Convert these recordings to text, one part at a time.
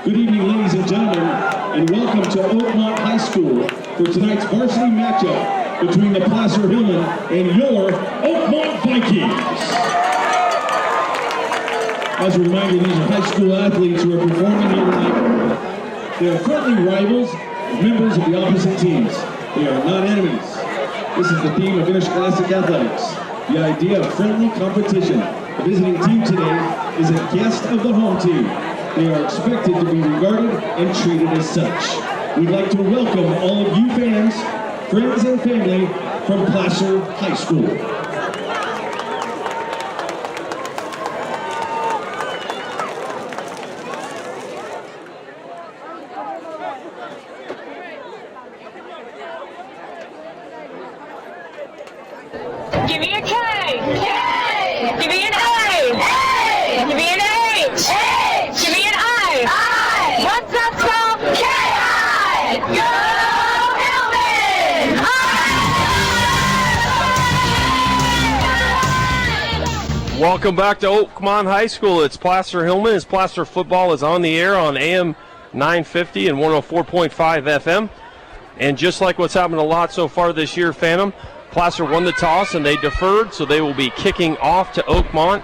Good evening, ladies and gentlemen, and welcome to Oakmont High School for tonight's varsity matchup between the Placer Hillman and your Oakmont Vikings. As a reminder, these are high school athletes who are performing here tonight. They are friendly rivals, members of the opposite teams. They are not enemies. This is the theme of interscholastic athletics, the idea of friendly competition. The visiting team today is a guest of the home team. They are expected to be regarded and treated as such. We'd like to welcome all of you fans, friends, and family from Placer High School. Give me a K. K. Give me an A. A. Give me an H. H. Give me an I. I. What's that spell? KAHI. Go Hillman. Welcome back to Oakmont High School. It's Placer Hillman. As Placer football is on the air on AM 950 and 104.5 FM. And just like what's happened a lot so far this year, Phantom, Placer won the toss and they deferred, so they will be kicking off to Oakmont.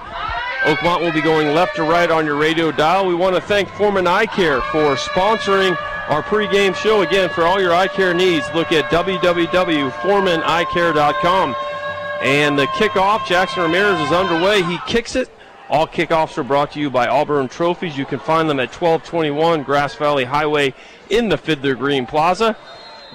Oakmont will be going left to right on your radio dial. We want to thank Foreman Eye Care for sponsoring our pregame show. Again, for all your eye care needs, look at www.foremaneyecare.com. And the kickoff, Jackson Ramirez is underway. He kicks it. All kickoffs are brought to you by Auburn Trophies. You can find them at 1221 Grass Valley Highway in the Fiddler Green Plaza.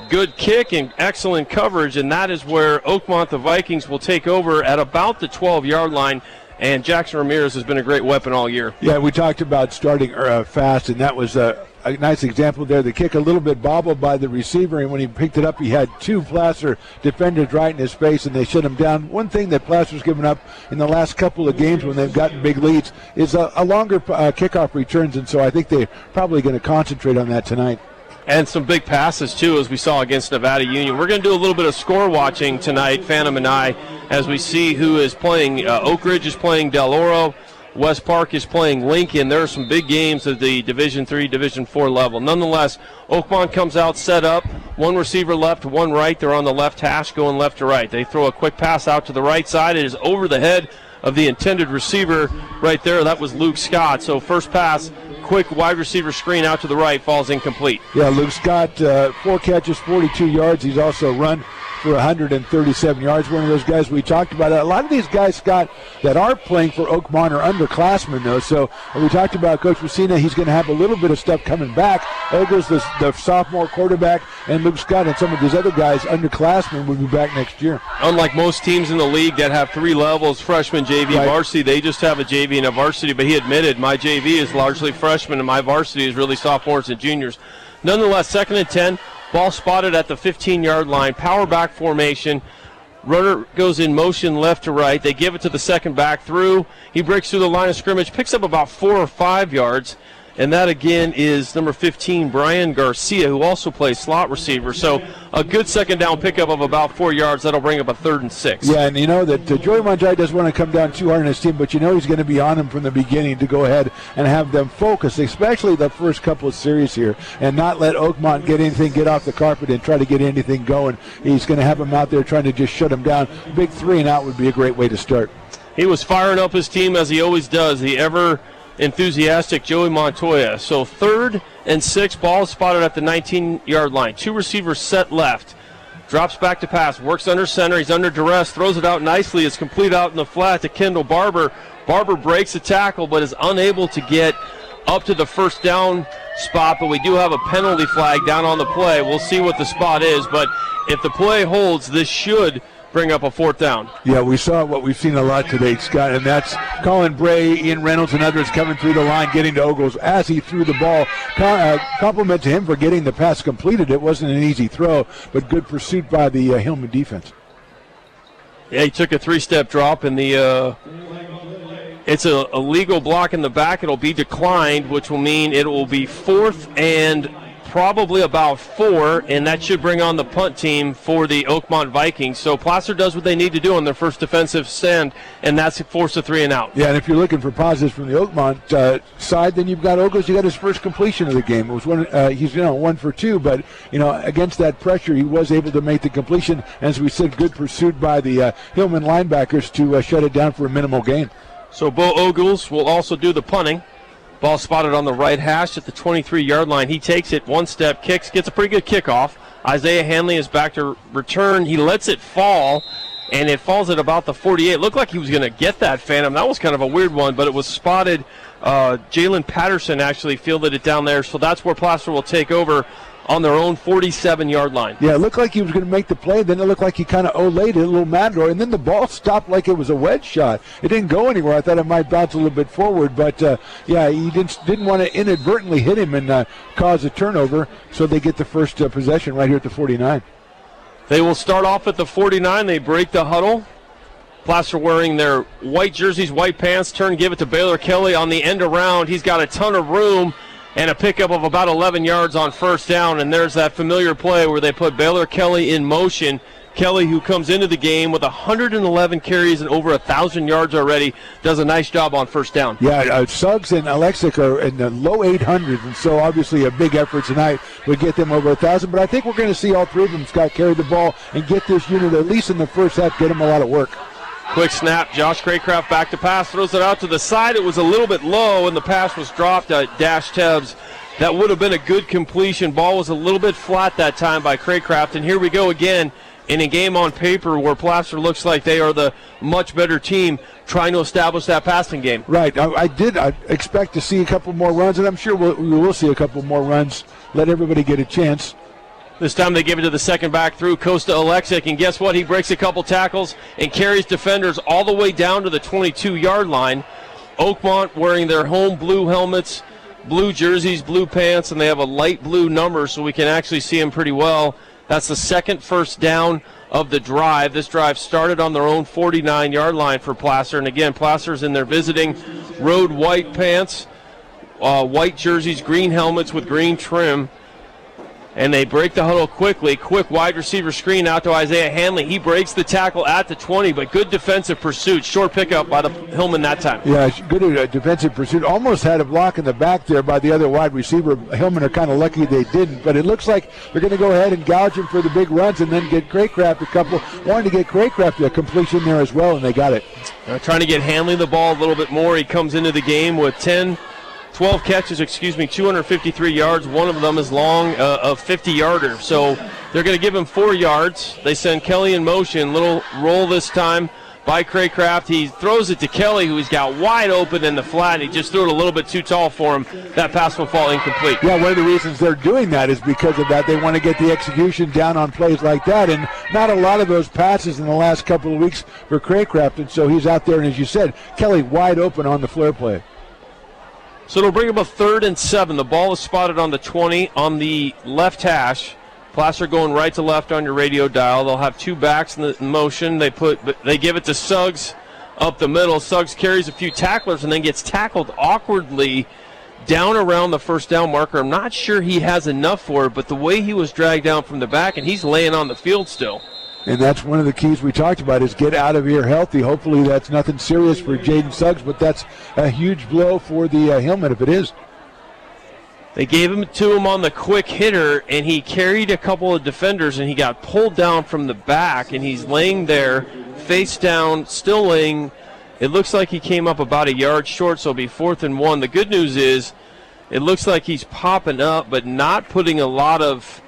Good kick and excellent coverage, and that is where Oakmont, the Vikings, will take over at about the 12-yard line. And Jackson Ramirez has been a great weapon all year. Yeah, we talked about starting fast, and that was a nice example there. The kick a little bit bobbled by the receiver, and when he picked it up, he had two Placer defenders right in his face, and they shut him down. One thing that Placer's given up in the last couple of games when they've gotten big leads is a longer kickoff returns, and so I think they're probably going to concentrate on that tonight. And some big passes, too, as we saw against Nevada Union. We're going to do a little bit of score watching tonight, Phantom and I, as we see who is playing. Oak Ridge is playing Del Oro. West Park is playing Lincoln. There are some big games at the Division III, Division IV level. Nonetheless, Oakmont comes out set up. One receiver left, one right. They're on the left hash going left to right. They throw a quick pass out to the right side. It is over the head of the intended receiver right there. That was Luke Scott. So first pass, quick wide receiver screen out to the right, falls incomplete. Yeah, Luke Scott, 4 catches, 42 yards. He's also run for 137 yards. One of those guys we talked about. A lot of these guys, Scott, that are playing for Oakmont are underclassmen, though. So we talked about Coach Messina. He's going to have a little bit of stuff coming back. Ogle's the sophomore quarterback, and Luke Scott and some of these other guys, underclassmen, will be back next year. Unlike most teams in the league that have 3 levels, freshman, JV, right, varsity, they just have a JV and a varsity. But he admitted, my JV is largely freshmen, and my varsity is really sophomores and juniors. Nonetheless, 2nd and 10. Ball spotted at the 15-yard line. Power back formation. Runner goes in motion left to right. They give it to the second back through. He breaks through the line of scrimmage, picks up about 4 or 5 yards. And that, again, is number 15, Brian Garcia, who also plays slot receiver. So a good second down pickup of about 4 yards. That'll bring up a 3rd and 6. Yeah, and you know that Joey Monjai doesn't want to come down too hard on his team, but you know he's going to be on him from the beginning to go ahead and have them focus, especially the first couple of series here, and not let Oakmont get off the carpet and try to get anything going. He's going to have them out there trying to just shut them down. Big 3 and out would be a great way to start. He was firing up his team as he always does. The ever enthusiastic Joey Montoya. So 3rd and 6, ball spotted at the 19-yard line. 2 receivers set left. Drops back to pass, works under center. He's under duress, throws it out nicely. It's complete out in the flat to Kendall Barber. Barber breaks a tackle but is unable to get up to the first down spot, but we do have a penalty flag down on the play. We'll see what the spot is, but if the play holds, this should bring up a 4th down. Yeah, we saw what we've seen a lot today, Scott, and that's Colin Bray, Ian Reynolds, and others coming through the line, getting to Ogles as he threw the ball. Compliment to him for getting the pass completed. It wasn't an easy throw, but good pursuit by the Hillman defense. Yeah, he took a 3-step drop, and it's a legal block in the back. It'll be declined, which will mean it will be 4th and probably about 4, and that should bring on the punt team for the Oakmont Vikings. So Placer does what they need to do on their first defensive stand, and that's force a 3 and out. Yeah, and if you're looking for positives from the Oakmont side, then you've got Ogles. You got his first completion of the game. It was he's 1 for 2, but against that pressure, he was able to make the completion. As we said, good pursuit by the Hillman linebackers to shut it down for a minimal gain. So Bo Ogles will also do the punting. Ball spotted on the right hash at the 23-yard line. He takes it 1 step, kicks, gets a pretty good kickoff. Isaiah Hanley is back to return. He lets it fall, and it falls at about the 48. Looked like he was going to get that, Phantom. That was kind of a weird one, but it was spotted. Jalen Patterson actually fielded it down there, so that's where Placer will take over on their own 47-yard line. Yeah, it looked like he was going to make the play. Then it looked like he kind of olayed it, a little matador, and then the ball stopped like it was a wedge shot. It didn't go anywhere. I thought it might bounce a little bit forward, but he didn't want to inadvertently hit him and cause a turnover, so they get the first possession right here at the 49. They will start off at the 49. They break the huddle. Placer wearing their white jerseys, white pants, give it to Baylor Kelly on the end around. He's got a ton of room and a pickup of about 11 yards on first down, and there's that familiar play where they put Baylor Kelly in motion. Kelly, who comes into the game with 111 carries and over 1,000 yards already, does a nice job on first down. Yeah, Suggs and Alexic are in the low 800s, and so obviously a big effort tonight would get them over 1,000. But I think we're going to see all 3 of them, Scott, carry the ball and get this unit, at least in the first half, get them a lot of work. Quick snap, Josh Craycraft back to pass, throws it out to the side. It was a little bit low, and the pass was dropped at Dash Tebbs. That would have been a good completion. Ball was a little bit flat that time by Craycraft, and here we go again in a game on paper where Placer looks like they are the much better team trying to establish that passing game. Right. I expect to see a couple more runs, and I'm sure we will see a couple more runs. Let everybody get a chance. This time they give it to the second back through Costa Alexic, and guess what? He breaks a couple tackles and carries defenders all the way down to the 22-yard line. Oakmont wearing their home blue helmets, blue jerseys, blue pants, and they have a light blue number so we can actually see them pretty well. That's the second first down of the drive. This drive started on their own 49-yard line for Placer, and again, Placer's in their visiting road white pants, white jerseys, green helmets with green trim. And they break the huddle quickly. Quick wide receiver screen out to Isaiah Hanley. He breaks the tackle at the 20, but good defensive pursuit. Short pickup by the Hillman that time. Yeah, good defensive pursuit. Almost had a block in the back there by the other wide receiver. Hillman are kind of lucky they didn't, but it looks like they're going to go ahead and gouge him for the big runs and then get Craycraft a couple. Wanted to get Craycraft a completion there as well, and they got it. Trying to get Hanley the ball a little bit more. He comes into the game with 12 catches, 253 yards. One of them is long, a 50-yarder. So they're going to give him 4 yards. They send Kelly in motion. Little roll this time by Craycraft. He throws it to Kelly, who he's got wide open in the flat. He just threw it a little bit too tall for him. That pass will fall incomplete. Yeah, one of the reasons they're doing that is because of that. They want to get the execution down on plays like that, and not a lot of those passes in the last couple of weeks for Craycraft. And so he's out there, and as you said, Kelly wide open on the flare play. So it'll bring up a 3rd and 7. The ball is spotted on the 20 on the left hash. Placer going right to left on your radio dial. They'll have 2 backs in the motion. They give it to Suggs up the middle. Suggs carries a few tacklers and then gets tackled awkwardly down around the first down marker. I'm not sure he has enough for it, but the way he was dragged down from the back, and he's laying on the field still. And that's one of the keys we talked about is get out of here healthy. Hopefully that's nothing serious for Jaden Suggs, but that's a huge blow for the Hillman if it is. They gave him to him on the quick hitter, and he carried a couple of defenders, and he got pulled down from the back, and he's laying there face down, still laying. It looks like he came up about a yard short, so it'll be 4th and 1. The good news is it looks like he's popping up but not putting a lot of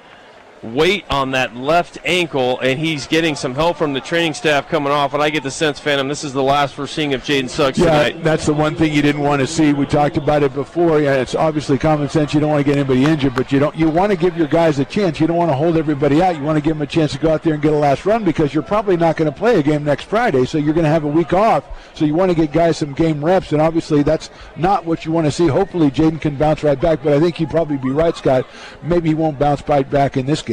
weight on that left ankle, and he's getting some help from the training staff coming off, and I get the sense, Phantom, this is the last we're seeing of Jaden Suggs tonight. Yeah, that's the one thing you didn't want to see. We talked about it before. Yeah, it's obviously common sense. You don't want to get anybody injured, but you want to give your guys a chance. You don't want to hold everybody out. You want to give them a chance to go out there and get a last run because you're probably not going to play a game next Friday, so you're going to have a week off. So you want to get guys some game reps, and obviously that's not what you want to see. Hopefully Jaden can bounce right back, but I think you'd probably be right, Scott. Maybe he won't bounce right back in this game.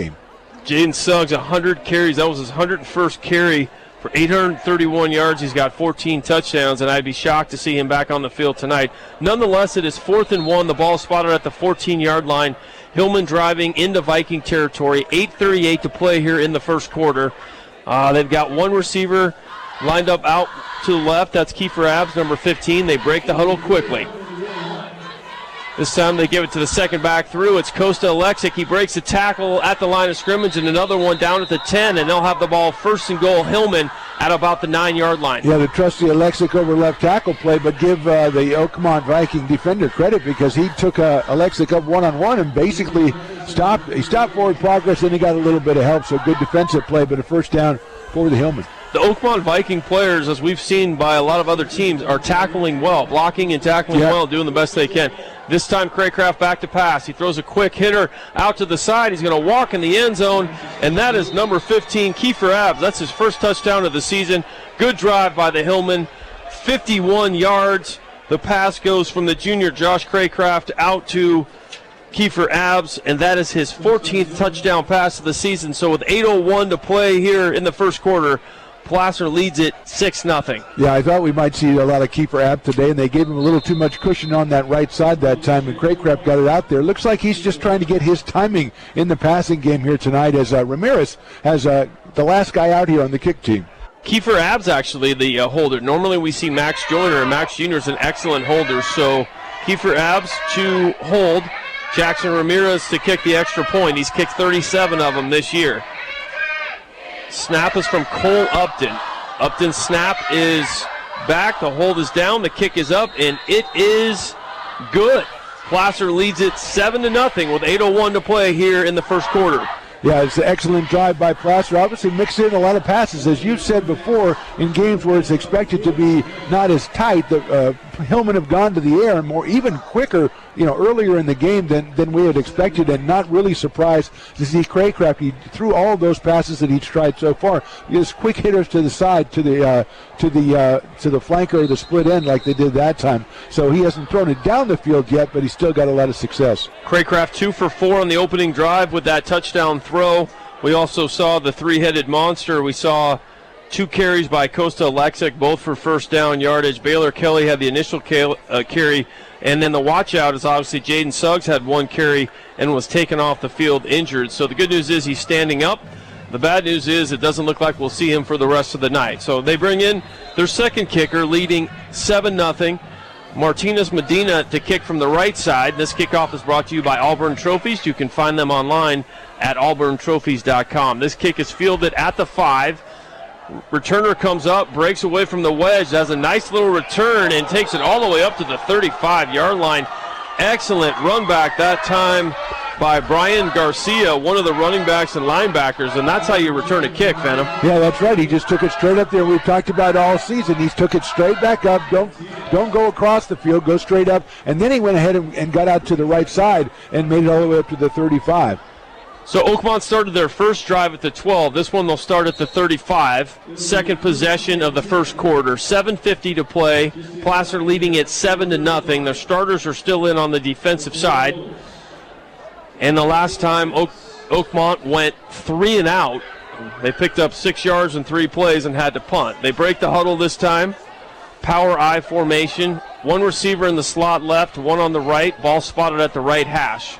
Jaden Suggs, 100 carries. That was his 101st carry for 831 yards. He's got 14 touchdowns, and I'd be shocked to see him back on the field tonight. Nonetheless, it is 4th and 1. The ball spotted at the 14-yard line. Hillman driving into Viking territory. 8:38 to play here in the first quarter. They've got one receiver lined up out to the left. That's Kiefer Abbs, number 15. They break the huddle quickly. This time they give it to the second back through. It's Costa Alexic. He breaks the tackle at the line of scrimmage, and another one down at the 10, and they'll have the ball first and goal, Hillman, at about the 9-yard line. Yeah, the trusty Alexic over left tackle play, but give the Oakmont Viking defender credit because he took Alexic up one-on-one and basically stopped. He stopped forward progress, and he got a little bit of help, so good defensive play, but a first down for the Hillman. The Oakmont Viking players, as we've seen by a lot of other teams, are tackling well, blocking and tackling well, doing the best they can. This time, Craycraft back to pass. He throws a quick hitter out to the side. He's going to walk in the end zone, and that is number 15, Kiefer Abbs. That's his first touchdown of the season. Good drive by the Hillman. 51 yards. The pass goes from the junior Josh Craycraft out to Kiefer Abbs, and that is his 14th touchdown pass of the season. So with 8:01 to play here in the first quarter, Placer leads it 6-0. Yeah, I thought we might see a lot of Kiefer Abbs today, and they gave him a little too much cushion on that right side that time, and Craycraft got it out there. Looks like he's just trying to get his timing in the passing game here tonight as Ramirez has the last guy out here on the kick team. Kiefer Abbs actually the holder. Normally we see Max Joyner, and Max Jr. is an excellent holder. So Kiefer Abbs to hold, Jackson Ramirez to kick the extra point. He's kicked 37 of them this year. Snap is from Cole Upton. Upton's snap is back. The hold is down. The kick is up, and it is good. Placer leads it 7-0 with 8:01 to play here in the first quarter. Yeah, it's an excellent drive by Placer. Obviously mixed in a lot of passes. As you said before, in games where it's expected to be not as tight, the Hillman have gone to the air and more even quicker, earlier in the game than we had expected, and not really surprised to see Craycraft. He threw all those passes that he's tried so far. Just quick hitters to the side, to the flanker or the split end like they did that time. So he hasn't thrown it down the field yet, but he's still got a lot of success. Craycraft 2 for 4 on the opening drive with that touchdown throw. We also saw the three-headed monster. We saw 2 carries by Costa Alexic, both for first down yardage. Baylor Kelly had the initial carry, and then the watch-out is obviously Jaden Suggs had 1 carry and was taken off the field injured. So the good news is he's standing up. The bad news is it doesn't look like we'll see him for the rest of the night. So they bring in their second kicker, leading 7-0. Martinez Medina to kick from the right side. This kickoff is brought to you by Auburn Trophies. You can find them online at auburntrophies.com. This kick is fielded at the 5. Returner comes up, breaks away from the wedge, does a nice little return, and takes it all the way up to the 35-yard line. Excellent run back that time by Brian Garcia, one of the running backs and linebackers, and that's how you return a kick, Phantom. Yeah, that's right. He just took it straight up there. We've talked about all season. He's took it straight back up. Don't go across the field. Go straight up. And then he went ahead and got out to the right side and made it all the way up to the 35. So Oakmont started their first drive at the 12. This one they'll start at the 35. Second possession of the first quarter. 7:50 to play. Placer leading it 7-0. Their starters are still in on the defensive side. And the last time Oakmont went 3 and out, they picked up 6 yards in 3 plays and had to punt. They break the huddle this time. Power I formation. 1 receiver in the slot left, 1 on the right. Ball spotted at the right hash.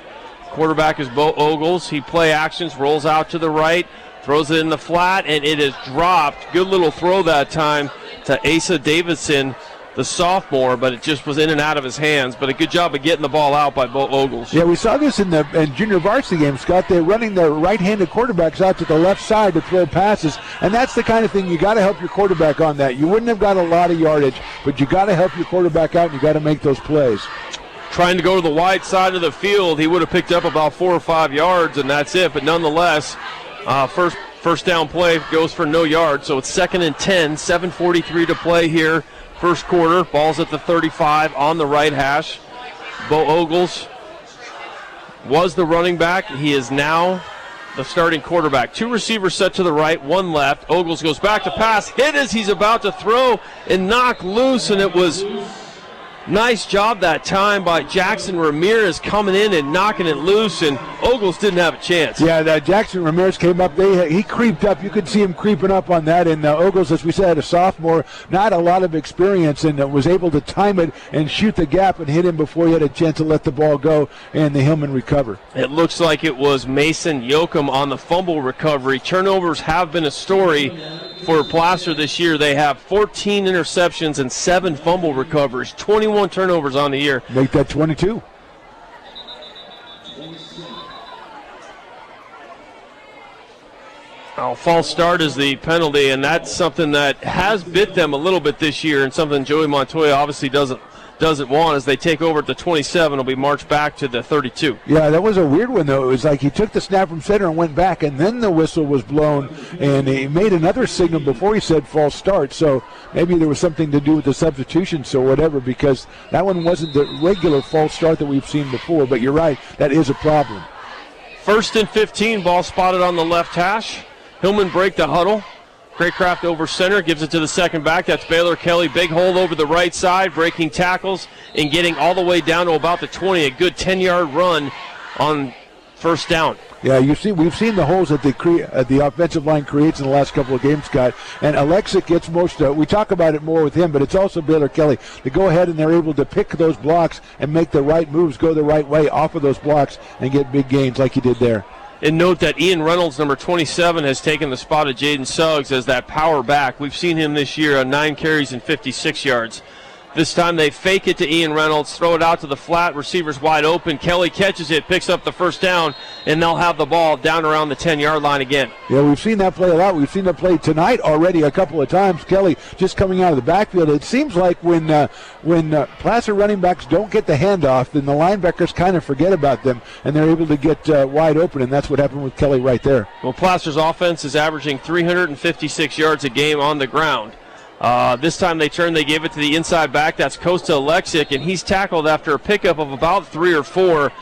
Quarterback is Bo Ogles. He play actions, rolls out to the right, throws it in the flat, and it is dropped. Good little throw that time to Asa Davidson, the sophomore, but it just was in and out of his hands. But a good job of getting the ball out by Bo Ogles. Yeah, we saw this in junior varsity game, Scott. They're running their right-handed quarterbacks out to the left side to throw passes, and that's the kind of thing you got to help your quarterback on that. You wouldn't have got a lot of yardage, but you got to help your quarterback out, and you got to make those plays. Trying to go to the wide side of the field, he would have picked up about 4 or 5 yards, and that's it. But nonetheless, first down play goes for no yards, so it's 2nd and 10, 7:43 to play here. First quarter, ball's at the 35 on the right hash. Bo Ogles was the running back. He is now the starting quarterback. 2 receivers set to the right, 1 left. Ogles goes back to pass, hit as he's about to throw and knock loose, and it was Nice job that time by Jackson Ramirez coming in and knocking it loose, and Ogles didn't have a chance. Yeah, Jackson Ramirez came up. He creeped up. You could see him creeping up on that. And Ogles, as we said, a sophomore, not a lot of experience, and was able to time it and shoot the gap and hit him before he had a chance to let the ball go, and the Hillman recover. It looks like it was Mason Yoakum on the fumble recovery. Turnovers have been a story for Placer this year. They have 14 interceptions and 7 fumble recoveries, 21 turnovers on the year. Make that 22. False start is the penalty, and that's something that has bit them a little bit this year, and something Joey Montoya obviously doesn't want. As they take over at the 27, will be marched back to the 32. Yeah, that was a weird one, though. It was like he took the snap from center and went back, and then the whistle was blown, and he made another signal before he said false start. So maybe there was something to do with the substitutions or whatever, because that one wasn't the regular false start that we've seen before. But you're right, that is a problem. 1st and 15, ball spotted on the left hash. Hillman break the huddle. Craycraft over center, gives it to the second back. That's Baylor Kelly. Big hole over the right side, breaking tackles and getting all the way down to about the 20. A good 10-yard run on first down. Yeah, we've seen the holes that the offensive line creates in the last couple of games, Scott. And Alexic gets most of it. We talk about it more with him, but it's also Baylor Kelly. They go ahead and they're able to pick those blocks and make the right moves, go the right way off of those blocks and get big gains like he did there. And note that Ian Reynolds, number 27, has taken the spot of Jaden Suggs as that power back. We've seen him this year on 9 carries and 56 yards. This time they fake it to Ian Reynolds, throw it out to the flat, receivers wide open. Kelly catches it, picks up the first down, and they'll have the ball down around the 10-yard line again. Yeah, we've seen that play a lot. We've seen that play tonight already a couple of times. Kelly just coming out of the backfield. It seems like when Placer running backs don't get the handoff, then the linebackers kind of forget about them, and they're able to get wide open, and that's what happened with Kelly right there. Well, Placer's offense is averaging 356 yards a game on the ground. This time they gave it to the inside back. That's Costa Alexic, and he's tackled after a pickup of about 3 or 4.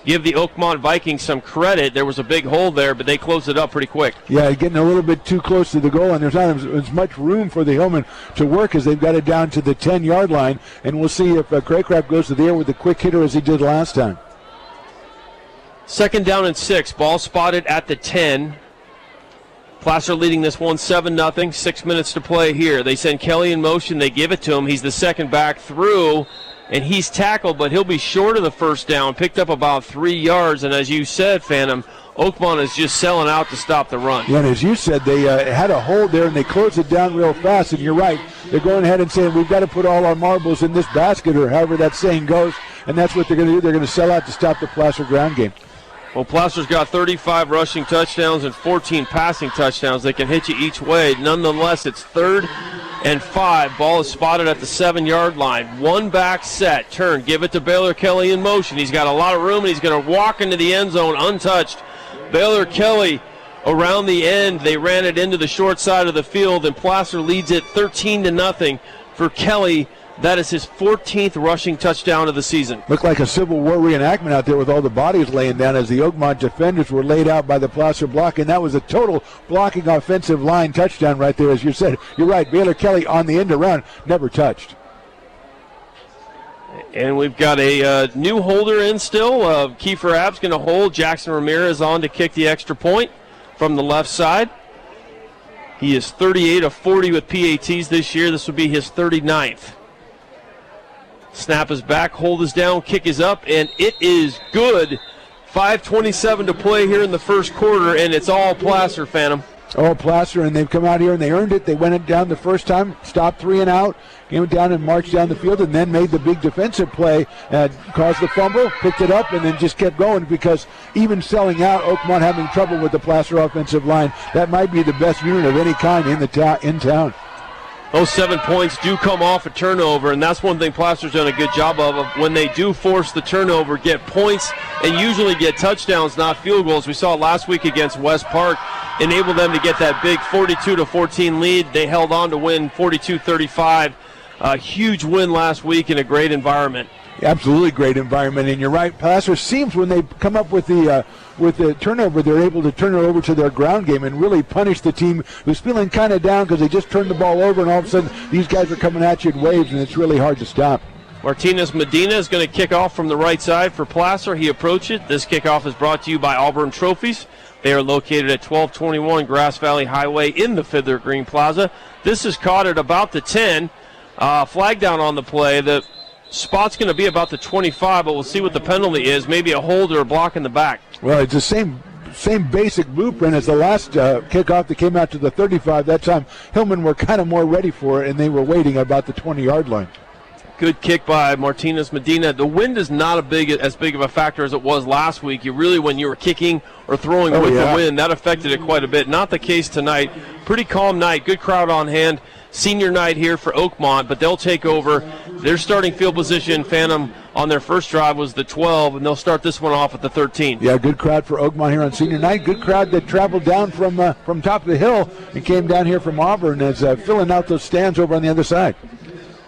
Give the Oakmont Vikings some credit. There was a big hole there, but they closed it up pretty quick. Yeah, getting a little bit too close to the goal, and there's not as much room for the Hillman to work as they've got it down to the 10-yard line. And we'll see if Craycraft goes to the air with a quick hitter as he did last time. 2nd down and 6. Ball spotted at the 10. Placer leading this one 7-0. 6 minutes to play here. They send Kelly in motion. They give it to him. He's the second back through, and he's tackled, but he'll be short of the first down. Picked up about 3 yards, and as you said, Phantom, Oakmont is just selling out to stop the run. Yeah, and as you said, they had a hold there, and they closed it down real fast, and you're right. They're going ahead and saying, we've got to put all our marbles in this basket, or however that saying goes, and that's what they're going to do. They're going to sell out to stop the Placer ground game. Well, Placer's got 35 rushing touchdowns and 14 passing touchdowns. They can hit you each way. Nonetheless, it's 3rd and 5. Ball is spotted at the 7-yard line. One back set, turn, give it to Baylor Kelly in motion. He's got a lot of room, and he's going to walk into the end zone untouched. Baylor Kelly around the end. They ran it into the short side of the field, and Placer leads it 13-0 for Kelly. That is his 14th rushing touchdown of the season. Looked like a Civil War reenactment out there with all the bodies laying down as the Oakmont defenders were laid out by the Placer block, and that was a total blocking offensive line touchdown right there, as you said. You're right, Baylor Kelly on the end around, never touched. And we've got a new holder in still. Kiefer Abb's going to hold. Jackson Ramirez on to kick the extra point from the left side. He is 38 of 40 with PATs this year. This will be his 39th. Snap is back, hold is down, kick is up, and it is good. 5:27 to play here in the first quarter, and it's all Placer, Phantom. All Placer, and they've come out here and they earned it. They went it down the first time, stopped 3 and out, came down and marched down the field, and then made the big defensive play, caused the fumble, picked it up, and then just kept going, because even selling out, Oakmont having trouble with the Placer offensive line, that might be the best unit of any kind in town. Those 7 points do come off a turnover, and that's one thing Placer's done a good job of. When they do force the turnover, get points, and usually get touchdowns, not field goals. We saw last week against West Park, enable them to get that big 42-14 lead. They held on to win 42-35. A huge win last week in a great environment. Absolutely great environment, and you're right. Placer seems when they come up with the turnover, they're able to turn it over to their ground game and really punish the team who's feeling kind of down because they just turned the ball over, and all of a sudden these guys are coming at you in waves, and it's really hard to stop. Martinez Medina is going to kick off from the right side for Placer. He approached it. This kickoff is brought to you by Auburn Trophies. They are located at 1221 Grass Valley Highway in the Fiddler Green Plaza. This is caught at about the 10. Flag down on the play. The spot's going to be about the 25, but we'll see what the penalty is. Maybe a hold or a block in the back. Well, it's the same basic blueprint as the last kickoff that came out to the 35. That time, Hillman were kind of more ready for it, and they were waiting about the 20-yard line. Good kick by Martinez Medina. The wind is not as big of a factor as it was last week. When you were kicking or throwing with the wind, that affected it quite a bit. Not the case tonight. Pretty calm night. Good crowd on hand. Senior night here for Oakmont, but they'll take over. Their starting field position, Phantom, on their first drive was the 12, and they'll start this one off at the 13. Yeah, good crowd for Oakmont here on senior night. Good crowd that traveled down from top of the hill and came down here from Auburn as filling out those stands over on the other side.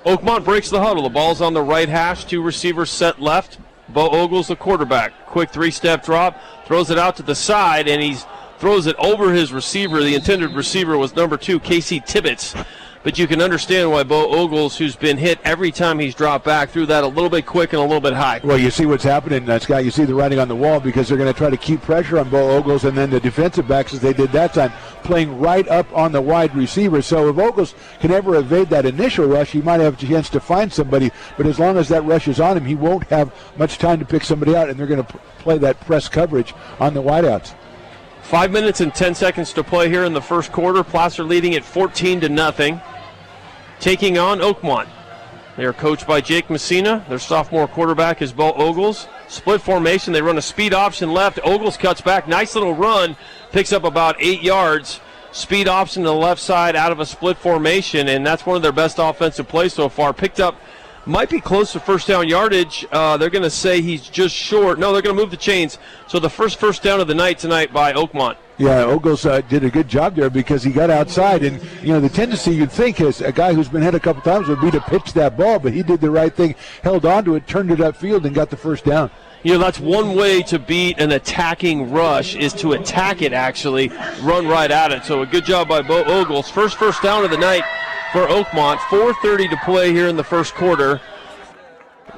Oakmont breaks the huddle. The ball's on the right hash. 2 receivers set left. Bo Ogles, the quarterback. Quick 3-step drop. Throws it out to the side, and he throws it over his receiver. The intended receiver was number 2, Casey Tibbetts. But you can understand why Bo Ogles, who's been hit every time he's dropped back, threw that a little bit quick and a little bit high. Well, you see what's happening, Scott. You see the writing on the wall because they're going to try to keep pressure on Bo Ogles, and then the defensive backs, as they did that time, playing right up on the wide receiver. So if Ogles can ever evade that initial rush, he might have a chance to find somebody. But as long as that rush is on him, he won't have much time to pick somebody out, and they're going to play that press coverage on the wideouts. 5 minutes and 10 seconds to play here in the first quarter. Placer leading at 14-0. Taking on Oakmont. They are coached by Jake Messina. Their sophomore quarterback is Bo Ogles. Split formation. They run a speed option left. Ogles cuts back. Nice little run. Picks up about 8 yards. Speed option to the left side out of a split formation, and that's one of their best offensive plays so far. Picked up, might be close to first down yardage. They're going to say he's just short. No, they're going to move the chains. So the first down of the night tonight by Oakmont. Yeah, Ogles did a good job there because he got outside. And, the tendency you'd think is a guy who's been hit a couple times would be to pitch that ball, but he did the right thing, held on to it, turned it upfield, and got the first down. That's one way to beat an attacking rush is to attack it, actually, run right at it. So a good job by Bo Ogles. First down of the night for Oakmont. 4:30 to play here in the first quarter.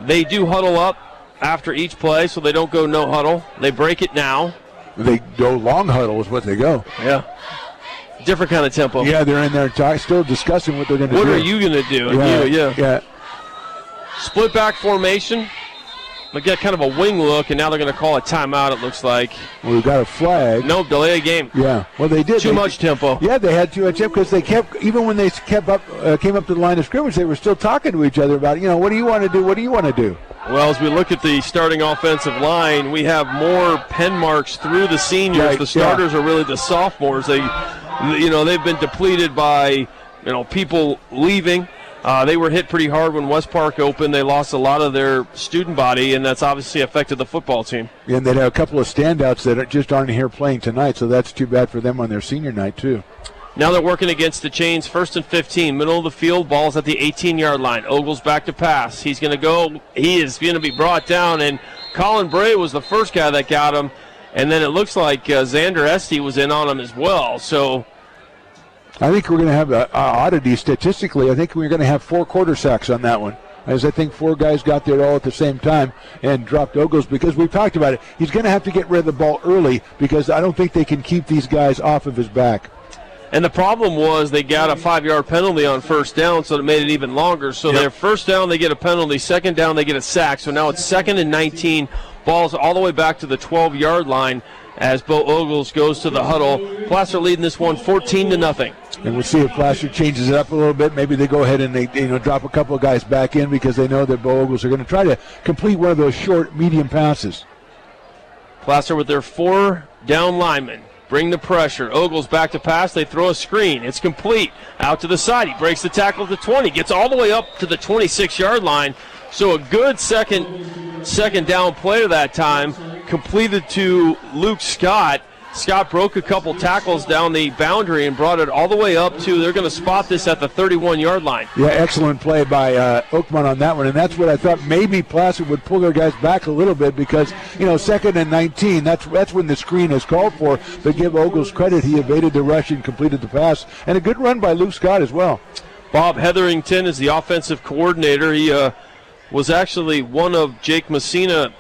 They do huddle up after each play, so they don't go no huddle. They break it now. They go long huddle is what they go. Yeah. Different kind of tempo. Yeah, they're in there still discussing what they're going to do. What are you going to do? Yeah. Split back formation. They get kind of a wing look, and now they're going to call a timeout, it looks like. Well, we've got a flag. No, delay a game. Yeah. Well, they did. Too much tempo. Yeah, they had too much tempo because they kept, even when they came up to the line of scrimmage, they were still talking to each other about, what do you want to do? What do you want to do? Well, as we look at the starting offensive line, we have more pen marks through the seniors. Right, the starters are really the sophomores. They've been depleted by, people leaving. They were hit pretty hard when West Park opened. They lost a lot of their student body, and that's obviously affected the football team. Yeah, and they have a couple of standouts that just aren't here playing tonight, so that's too bad for them on their senior night, too. Now they're working against the chains. 1st and 15, middle of the field. Ball's at the 18-yard line. Ogles back to pass. He's going to go. He is going to be brought down, and Colin Bray was the first guy that got him. And then it looks like Xander Esty was in on him as well. So I think we're going to have an oddity statistically. I think we're going to have 4 quarter sacks on that one, as I think 4 guys got there all at the same time and dropped Ogles because we've talked about it. He's going to have to get rid of the ball early because I don't think they can keep these guys off of his back. And the problem was they got a 5-yard penalty on first down, so it made it even longer. So their first down, they get a penalty. Second down, they get a sack. So now it's 2nd and 19. Ball's all the way back to the 12-yard line as Bo Ogles goes to the huddle. Placer leading this one 14-0. And we'll see if Placer changes it up a little bit. Maybe they go ahead and they drop a couple of guys back in because they know that Bo Ogles are going to try to complete one of those short, medium passes. Placer with their 4 down linemen. Bring the pressure. Ogles back to pass. They throw a screen. It's complete. Out to the side. He breaks the tackle at the 20. Gets all the way up to the 26-yard line. So a good second down play that time. Completed to Luke Scott. Scott broke a couple tackles down the boundary and brought it all the way up to, they're going to spot this at the 31-yard line. Yeah, excellent play by Oakmont on that one, and that's what I thought maybe Placer would pull their guys back a little bit because, 2nd and 19, that's when the screen is called for. But give Ogles credit, he evaded the rush and completed the pass. And a good run by Luke Scott as well. Bob Hetherington is the offensive coordinator. He was actually one of Jake Messina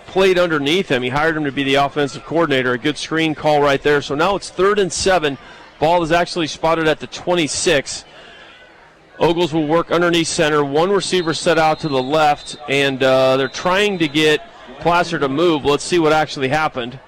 played underneath him. He hired him to be the offensive coordinator. A good screen call right there. So now it's 3rd and 7. Ball is actually spotted at the 26. Ogles will work underneath center. One receiver set out to the left, and they're trying to get Placer to move. Let's see what actually happened.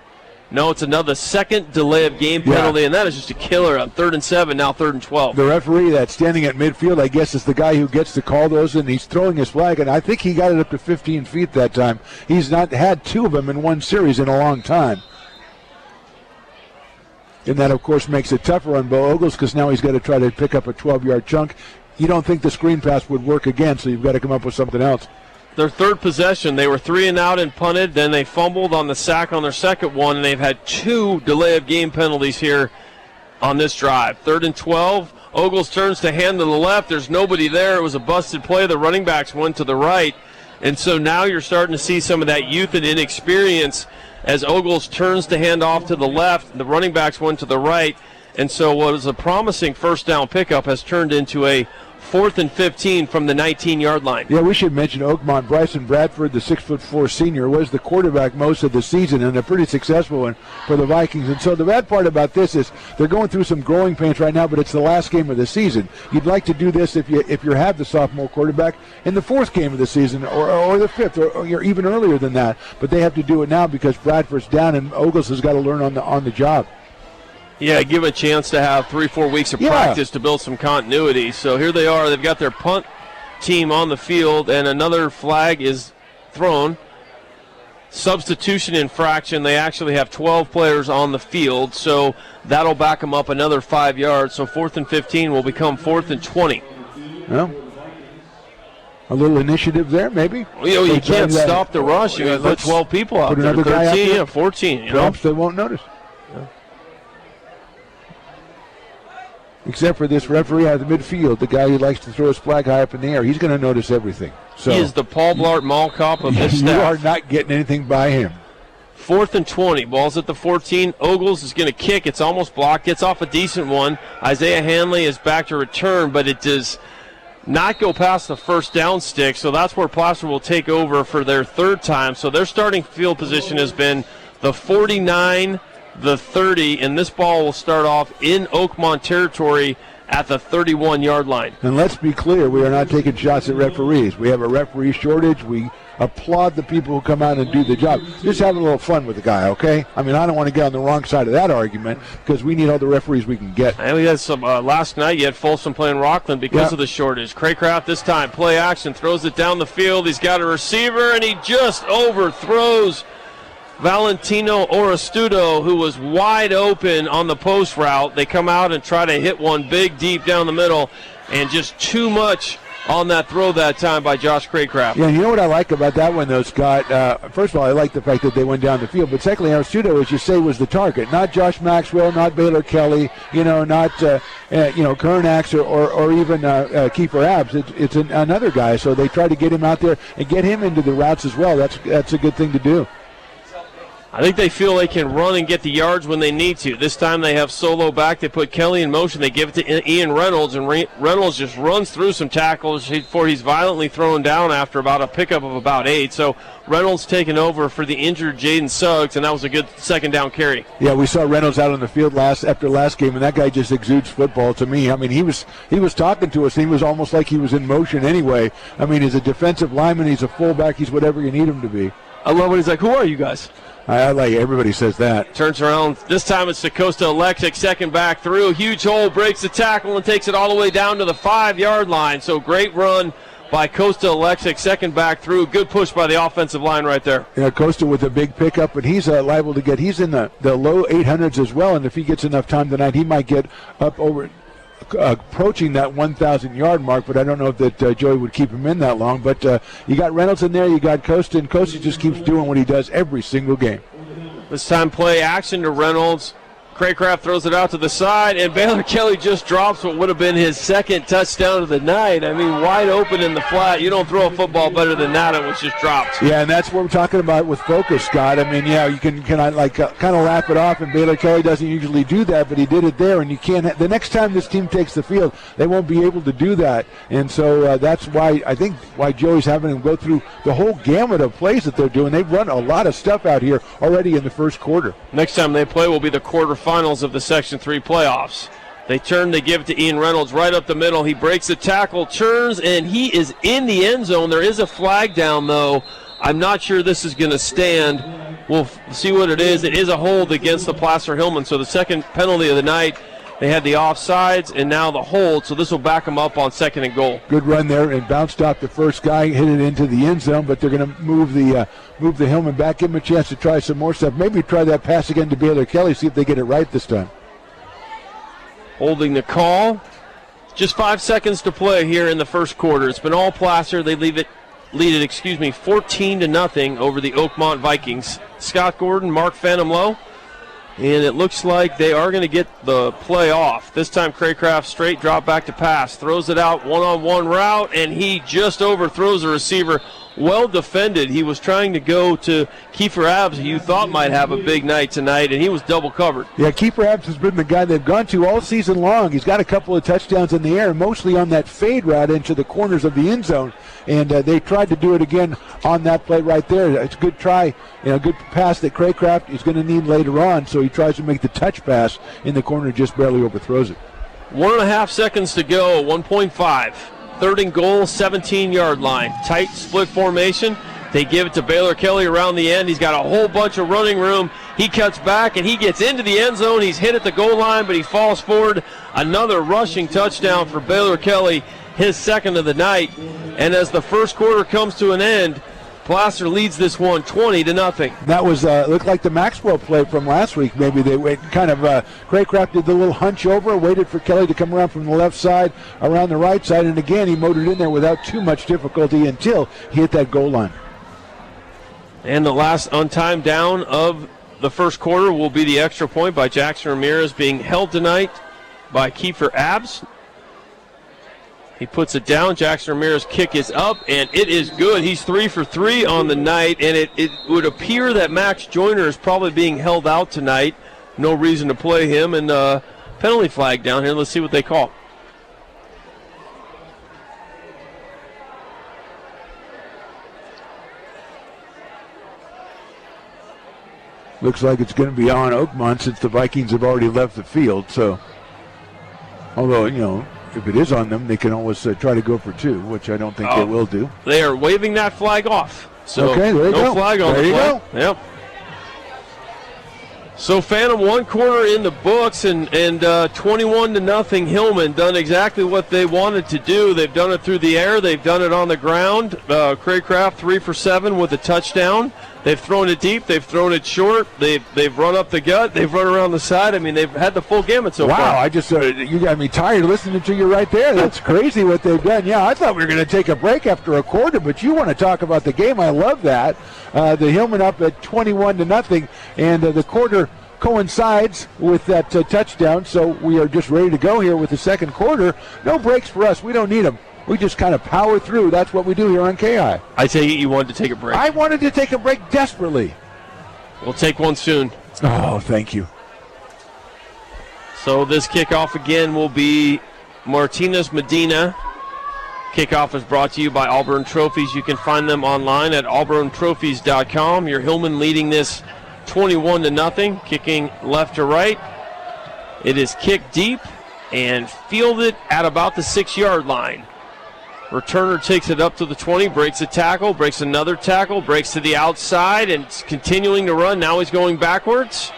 No, it's another second delay of game penalty, and that is just a killer on 3rd and 7, now 3rd and 12. The referee that's standing at midfield, I guess, is the guy who gets to call those, and he's throwing his flag, and I think he got it up to 15 feet that time. He's not had 2 of them in one series in a long time. And that, of course, makes it tougher on Bo Ogles because now he's got to try to pick up a 12-yard chunk. You don't think the screen pass would work again, so you've got to come up with something else. Their third possession, they were 3 and out and punted. Then they fumbled on the sack on their second one, and they've had 2 delay of game penalties here on this drive. 3rd and 12. Ogles turns to hand to the left. There's nobody there. It was a busted play. The running backs went to the right. And so now you're starting to see some of that youth and inexperience as Ogles turns to hand off to the left. The running backs went to the right. And so what was a promising first down pickup has turned into a 4th and 15 from the 19-yard line. Yeah, we should mention Oakmont. Bryson Bradford, the 6'4" senior, was the quarterback most of the season and a pretty successful one for the Vikings. And so the bad part about this is they're going through some growing pains right now, but it's the last game of the season. You'd like to do this if you have the sophomore quarterback in the 4th game of the season or the 5th or even earlier than that. But they have to do it now because Bradford's down and Ogles has got to learn on the job. Yeah, give a chance to have 3-4 weeks of practice to build some continuity. So here they are. They've got their punt team on the field, and another flag is thrown. Substitution infraction. They actually have 12 players on the field, so that'll back them up another 5 yards. So 4th and 15 will become 4th and 20. Well, a little initiative there, maybe. You can't stop the rush. You let 12 people out there. 13, 14. Drops they won't notice. Except for this referee out of the midfield, the guy who likes to throw his flag high up in the air. He's going to notice everything. So he is the Paul Blart Mall Cop of this staff. You are not getting anything by him. 4th and 20. Ball's at the 14. Ogles is going to kick. It's almost blocked. Gets off a decent one. Isaiah Hanley is back to return, but it does not go past the first down stick. So that's where Placer will take over for their 3rd time. So their starting field position has been the 49, the 30, and this ball will start off in Oakmont territory at the 31-yard line. And let's be clear, we are not taking shots at referees. We have a referee shortage. We applaud the people who come out and do the job. Just have a little fun with the guy, okay? I mean, I don't want to get on the wrong side of that argument because we need all the referees we can get. And we had some last night. You had Folsom playing Rockland because of the shortage. Craycraft this time, play action, throws it down the field. He's got a receiver, and he just overthrows Valentino Oristudo, who was wide open on the post route. They come out and try to hit one big, deep down the middle, and just too much on that throw that time by Josh Craycraft. Yeah, and you know what I like about that one, though, Scott? First of all, I like the fact that they went down the field. But secondly, Oristudo, as you say, was the target. Not Josh Maxwell, not Baylor Kelly, not Kernax or even Kiefer Abs. It's another guy. So they try to get him out there and get him into the routes as well. That's a good thing to do. I think they feel they can run and get the yards when they need to. This time they have Solo back. They put Kelly in motion. They give it to Ian Reynolds, and Reynolds just runs through some tackles before he's violently thrown down after about a pickup of about 8. So Reynolds taking over for the injured Jaden Suggs, and that was a good second down carry. Yeah, we saw Reynolds out on the field after last game, and that guy just exudes football to me. I mean, he was talking to us, and he was almost like he was in motion anyway. I mean, he's a defensive lineman. He's a fullback. He's whatever you need him to be. I love when he's like, "Who are you guys?" I like it. Everybody says that. Turns around. This time it's to Costa Alexic, second back through. Huge hole, breaks the tackle, and takes it all the way down to the 5-yard line. So great run by Costa Alexic, second back through. Good push by the offensive line right there. Yeah, Costa with a big pickup, but he's liable to get. He's in the low 800s as well, and if he gets enough time tonight, he might get up over approaching that 1,000-yard mark, but I don't know if that Joey would keep him in that long. But you got Reynolds in there, you got Costa, and Costa just keeps doing what he does every single game. This time play action to Reynolds. Craycraft throws it out to the side, and Baylor Kelly just drops what would have been his second touchdown of the night. I mean, wide open in the flat. You don't throw a football better than that. It was just dropped. Yeah, and that's what we're talking about with focus, Scott. I mean, yeah, you can kind of laugh it off, and Baylor Kelly doesn't usually do that, but he did it there, and you can't. The next time this team takes the field, they won't be able to do that, and so that's why I think why Joey's having them go through the whole gamut of plays that they're doing. They've run a lot of stuff out here already in the first quarter. Next time they play will be the quarterfinals of the Section 3 playoffs. They turn, they give it to Ian Reynolds right up the middle. He breaks the tackle, turns, and he is in the end zone. There is a flag down, though. I'm not sure this is going to stand. We'll see what it is. It is a hold against the Placer-Hillman. So the second penalty of the night, they had the offsides and now the hold. So this will back them up on 2nd and goal. Good run there and bounced off the first guy, hit it into the end zone, but they're going to move the Hillman back, give them a chance to try some more stuff. Maybe try that pass again to Baylor Kelly, see if they get it right this time. Holding the call. Just 5 seconds to play here in the first quarter. It's been all Placer. They lead it 14-0 over the Oakmont Vikings. Scott Gordon, Mark Phantom Lowe. And it looks like they are going to get the play off. This time Craycraft straight drop back to pass. Throws it out, one-on-one route, and he just overthrows the receiver. Well defended. He was trying to go to Kiefer Abbs, who you thought might have a big night tonight, and he was double covered. Yeah, Kiefer Abbs has been the guy they've gone to all season long. He's got a couple of touchdowns in the air, mostly on that fade route into the corners of the end zone. And they tried to do it again on that play right there. It's a good try, good pass that Craycraft is going to need later on, so he tries to make the touch pass in the corner, just barely overthrows it. 1.5 seconds to go, 1.5. 3rd and goal, 17-yard line. Tight split formation. They give it to Baylor Kelly around the end. He's got a whole bunch of running room. He cuts back, and he gets into the end zone. He's hit at the goal line, but he falls forward. Another rushing touchdown for Baylor Kelly, his second of the night. And as the first quarter comes to an end, Placer leads this one 20-0. That was looked like the Maxwell play from last week. Maybe they Craycraft did the little hunch over, waited for Kelly to come around from the left side, around the right side, and again he motored in there without too much difficulty until he hit that goal line. And the last untimed down of the first quarter will be the extra point by Jackson Ramirez, being held tonight by Kiefer Abbs. He puts it down. Jackson Ramirez's kick is up, and it is good. He's 3 for 3 on the night, and it would appear that Max Joyner is probably being held out tonight. No reason to play him, and penalty flag down here. Let's see what they call. Looks like it's going to be on Oakmont since the Vikings have already left the field. So, although, if it is on them, they can always try to go for 2, which I don't think they will do. They are waving that flag off. So okay, there you go. No flag on the play. Yep. So Phantom 1 quarter in the books, and 21-0 Hillman done exactly what they wanted to do. They've done it through the air. They've done it on the ground. Craycraft 3 for 7 with a touchdown. They've thrown it deep. They've thrown it short. They've run up the gut. They've run around the side. I mean, they've had the full gamut so far. Wow, I just you got me tired listening to you right there. That's crazy what they've done. Yeah, I thought we were going to take a break after a quarter, but you want to talk about the game. I love that. The Hillman up at 21-0, and the quarter coincides with that touchdown, so we are just ready to go here with the second quarter. No breaks for us. We don't need them. We just kind of power through. That's what we do here on KAHI. I tell you wanted to take a break. I wanted to take a break desperately. We'll take one soon. Oh, thank you. So this kickoff again will be Martinez Medina. Kickoff is brought to you by Auburn Trophies. You can find them online at auburntrophies.com. Your Hillman leading this 21-0, kicking left to right. It is kicked deep and fielded at about the 6-yard line. Returner takes it up to the 20, breaks a tackle, breaks another tackle, breaks to the outside, and continuing to run. Now he's going backwards,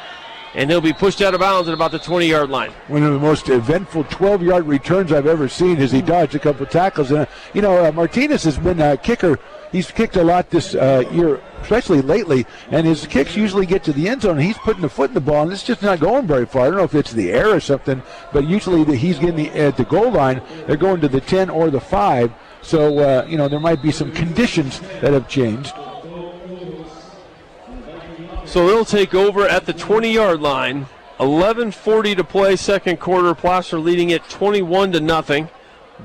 and he'll be pushed out of bounds at about the 20-yard line. One of the most eventful 12-yard returns I've ever seen as he dodged a couple of tackles. And Martinez has been a kicker. He's kicked a lot this year, especially lately, and his kicks usually get to the end zone, and he's putting the foot in the ball, and it's just not going very far. I don't know if it's the air or something, but usually he's getting at the goal line. They're going to the 10 or the 5, so, there might be some conditions that have changed. So they'll take over at the 20-yard line. 11:40 to play, second quarter. Placer leading it 21-0.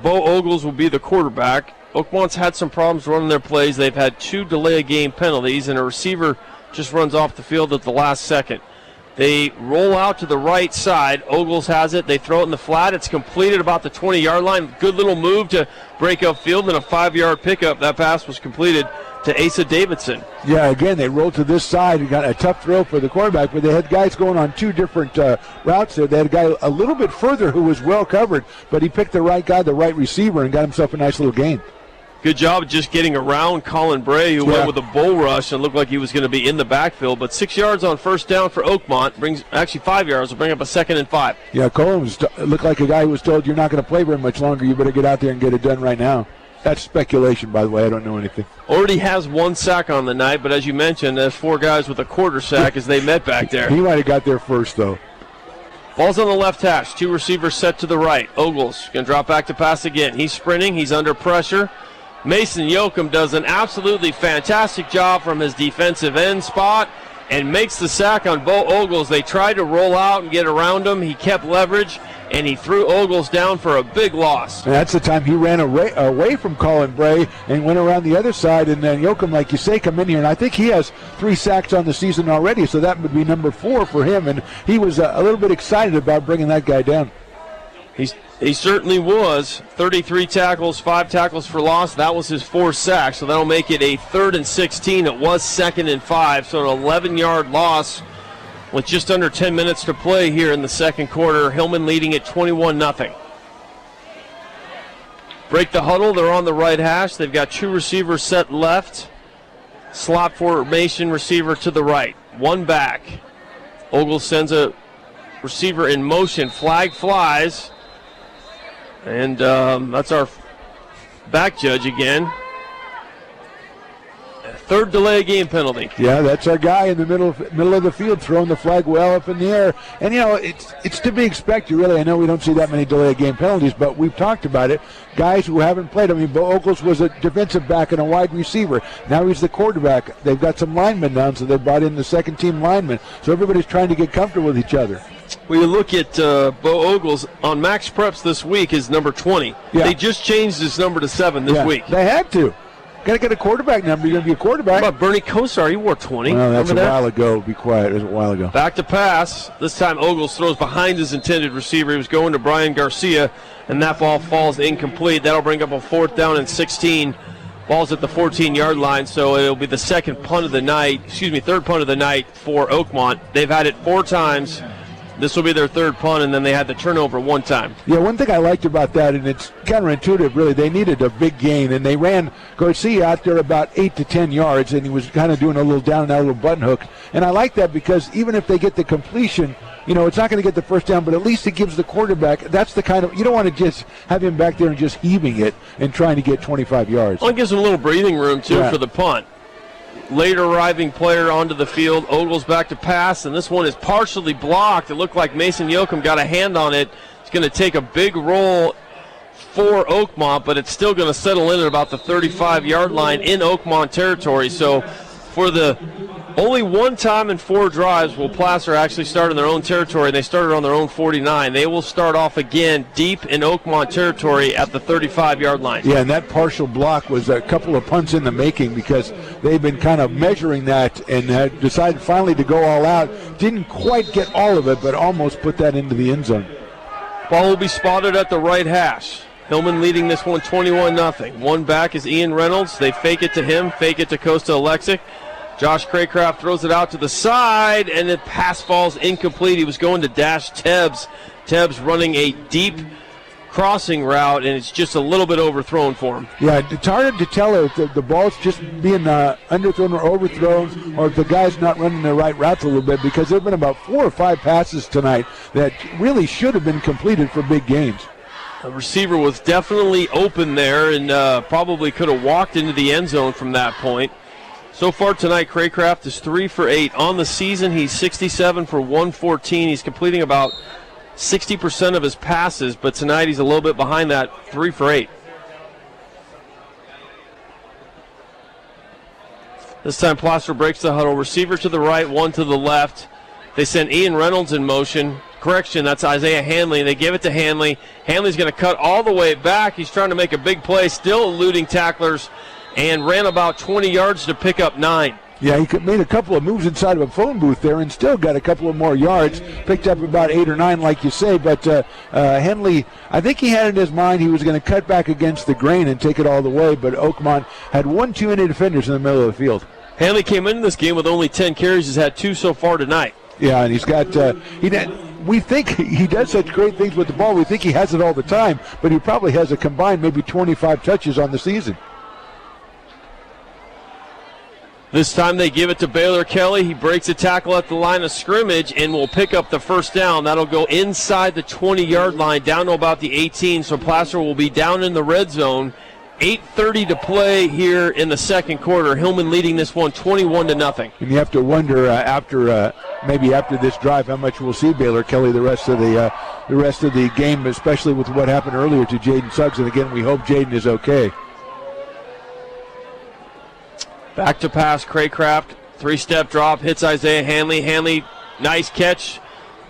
Bo Ogles will be the quarterback. Oakmont's had some problems running their plays. They've had 2 delay-of-game penalties, and a receiver just runs off the field at the last second. They roll out to the right side. Ogles has it. They throw it in the flat. It's completed about the 20-yard line. Good little move to break up field and a 5-yard pickup. That pass was completed to Asa Davidson. Yeah, again, they rolled to this side. You got a tough throw for the quarterback, but they had guys going on 2 different routes there. They had a guy a little bit further who was well covered, but he picked the right guy, the right receiver, and got himself a nice little gain. Good job just getting around Colin Bray, who went with a bull rush and looked like he was going to be in the backfield. But 6 yards on first down for Oakmont. Actually 5 yards will bring up a 2nd and 5. Yeah, Colin looked like a guy who was told, you're not going to play very much longer. You better get out there and get it done right now. That's speculation, by the way. I don't know anything. Already has 1 sack on the night, but as you mentioned, there's 4 guys with a quarter sack as they met back there. He might have got there first, though. Ball's on the left hash. 2 receivers set to the right. Ogles going to drop back to pass again. He's sprinting. He's under pressure. Mason Yoakum does an absolutely fantastic job from his defensive end spot and makes the sack on Bo Ogles. They tried to roll out and get around him. He kept leverage, and he threw Ogles down for a big loss. And that's the time he ran away from Colin Bray and went around the other side. And then Yoakum, like you say, come in here. And I think he has 3 sacks on the season already, so that would be number 4 for him. And he was a little bit excited about bringing that guy down. He certainly was. 33 tackles, 5 tackles for loss. That was his 4th sack, so that'll make it a 3rd and 16. It was 2nd and 5, so an 11-yard loss with just under 10 minutes to play here in the second quarter. Hillman leading at 21-0. Break the huddle. They're on the right hash. They've got 2 receivers set left. Slot formation receiver to the right. 1 back. Ogles sends a receiver in motion. Flag flies. And that's our back judge again. 3rd delay game penalty. Yeah, that's our guy in the middle of the field throwing the flag well up in the air. And, you know, it's to be expected, really. I know we don't see that many delay game penalties, but we've talked about it. Guys who haven't played. I mean, Bo Ogles was a defensive back and a wide receiver. Now he's the quarterback. They've got some linemen down, so they brought in the second-team linemen. So everybody's trying to get comfortable with each other. When you look at Bo Ogles on Max Preps this week is number 20. Yeah. They just changed his number to 7 this week. They had to. Got to get a quarterback number. You're going to be a quarterback. What about Bernie Kosar? He wore 20. Well, that's a while ago. Be quiet. It was a while ago. Back to pass. This time Ogles throws behind his intended receiver. He was going to Brian Garcia, and that ball falls incomplete. That'll bring up a 4th down and 16. Ball's at the 14-yard line, so it'll be the 3rd punt of the night for Oakmont. They've had it 4 times. This will be their 3rd punt, and then they had the turnover 1 time. Yeah, one thing I liked about that, and it's counterintuitive, really, they needed a big gain, and they ran Garcia out there about 8 to 10 yards, and he was kind of doing a little down and out, a little button hook. And I like that because even if they get the completion, you know, it's not going to get the first down, but at least it gives the quarterback, that's the kind of, you don't want to just have him back there and just heaving it and trying to get 25 yards. Well, it gives him a little breathing room, too, for the punt. Late arriving player onto the field. Ogles back to pass, and this one is partially blocked. It looked like Mason Yoakum got a hand on it. It's going to take a big roll for Oakmont, but it's still going to settle in at about the 35-yard line in Oakmont territory. So for the only 1 time in 4 drives will Placer actually start in their own territory. They started on their own 49. They will start off again deep in Oakmont territory at the 35-yard line. Yeah, and that partial block was a couple of punts in the making because they've been kind of measuring that and had decided finally to go all out. Didn't quite get all of it, but almost put that into the end zone. Ball will be spotted at the right hash. Hillman leading this one 21-0. 1 back is Ian Reynolds. They fake it to him, fake it to Costa Alexic. Josh Craycraft throws it out to the side, and the pass falls incomplete. He was going to dash Tebbs. Tebbs running a deep crossing route, and it's just a little bit overthrown for him. Yeah, it's hard to tell if the ball's just being underthrown or overthrown, or if the guy's not running the right routes a little bit, because there have been about 4 or 5 passes tonight that really should have been completed for big gains. The receiver was definitely open there and probably could have walked into the end zone from that point. So far tonight, Craycraft is 3 for 8. On the season, he's 67 for 114. He's completing about 60% of his passes, but tonight he's a little bit behind that, 3 for 8. This time Placer breaks the huddle. Receiver to the right, 1 to the left. They sent Ian Reynolds in motion. Correction, that's Isaiah Hanley. They give it to Hanley. Hanley's going to cut all the way back. He's trying to make a big play, still eluding tacklers, and ran about 20 yards to pick up 9. Yeah, he made a couple of moves inside of a phone booth there and still got a couple of more yards. Picked up about 8 or 9, like you say. But Henley, I think he had in his mind he was going to cut back against the grain and take it all the way. But Oakmont had one too many defenders in the middle of the field. Hanley came into this game with only 10 carries. He's had 2 so far tonight. Yeah, and he's got we think he does such great things with the ball. We think he has it all the time, but he probably has a combined maybe 25 touches on the season. This time they give it to Baylor Kelly. He breaks a tackle at the line of scrimmage and will pick up the first down. That'll go inside the 20-yard line, down to about the 18, so Placer will be down in the red zone. 8:30 to play here in the second quarter. Hillman leading this one 21-0. And you have to wonder maybe after this drive how much we'll see Baylor Kelly the rest of the game, especially with what happened earlier to Jaden Suggs. And again, we hope Jaden is okay. Back to pass, Craycraft. 3-step drop, hits Isaiah Hanley. Hanley, nice catch.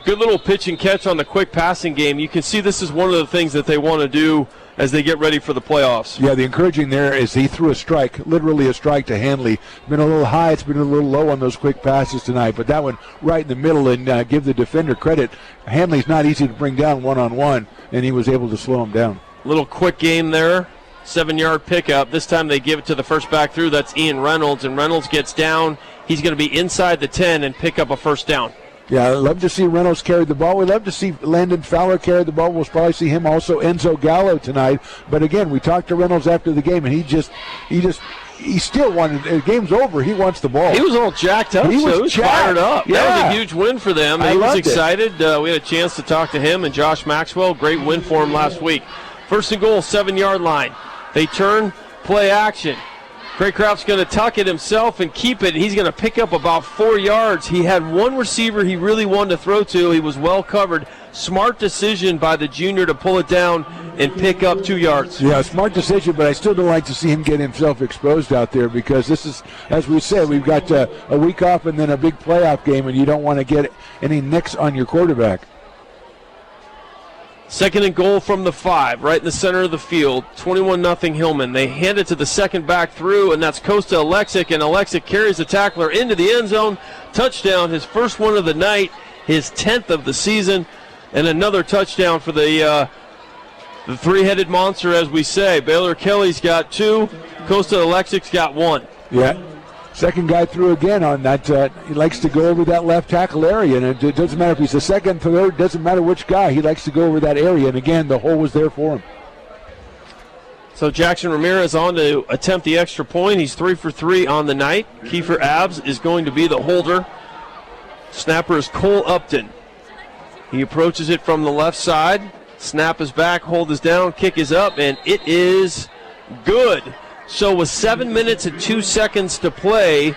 Good little pitch and catch on the quick passing game. You can see this is one of the things that they want to do as they get ready for the playoffs. Yeah, the encouraging there is he threw a strike, literally a strike to Hanley. It's been a little high, it's been a little low on those quick passes tonight, but that one right in the middle, and give the defender credit. Hanley's not easy to bring down one-on-one, and he was able to slow him down. Little quick game there. 7-yard pickup. This time they give it to the first back through. That's Ian Reynolds, and Reynolds gets down. He's going to be inside the 10 and pick up a first down. Yeah, I'd love to see Reynolds carry the ball. We'd love to see Landon Fowler carry the ball. We'll probably see him also, Enzo Gallo tonight. But again, we talked to Reynolds after the game, and he still wanted. The game's over. He wants the ball. He was all jacked up. He was fired up. Yeah. That was a huge win for them. He was excited. We had a chance to talk to him and Josh Maxwell. Great win for him last week. First and goal, 7-yard line. They turn, play action. Craycraft's going to tuck it himself and keep it. He's going to pick up about 4 yards. He had one receiver he really wanted to throw to. He was well covered. Smart decision by the junior to pull it down and pick up 2 yards. Yeah, smart decision, but I still don't like to see him get himself exposed out there because this is, as we said, we've got a week off and then a big playoff game, and you don't want to get any nicks on your quarterback. Second and goal from the 5, right in the center of the field. 21-0 Hillman. They hand it to the second back through, and that's Costa Alexic, and Alexic carries the tackler into the end zone. Touchdown, his first one of the night, his 10th of the season, and another touchdown for the three-headed monster, as we say. Baylor Kelly's got 2, Costa Alexic's got 1. Yeah. Second guy through again on that. He likes to go over that left tackle area, and it doesn't matter if he's the second, third, doesn't matter which guy. He likes to go over that area, and again, the hole was there for him. So Jackson Ramirez on to attempt the extra point. He's 3 for 3 on the night. Kiefer Abbs is going to be the holder. Snapper is Cole Upton. He approaches it from the left side. Snap is back, hold is down, kick is up, and it is good. So with 7 minutes and 2 seconds to play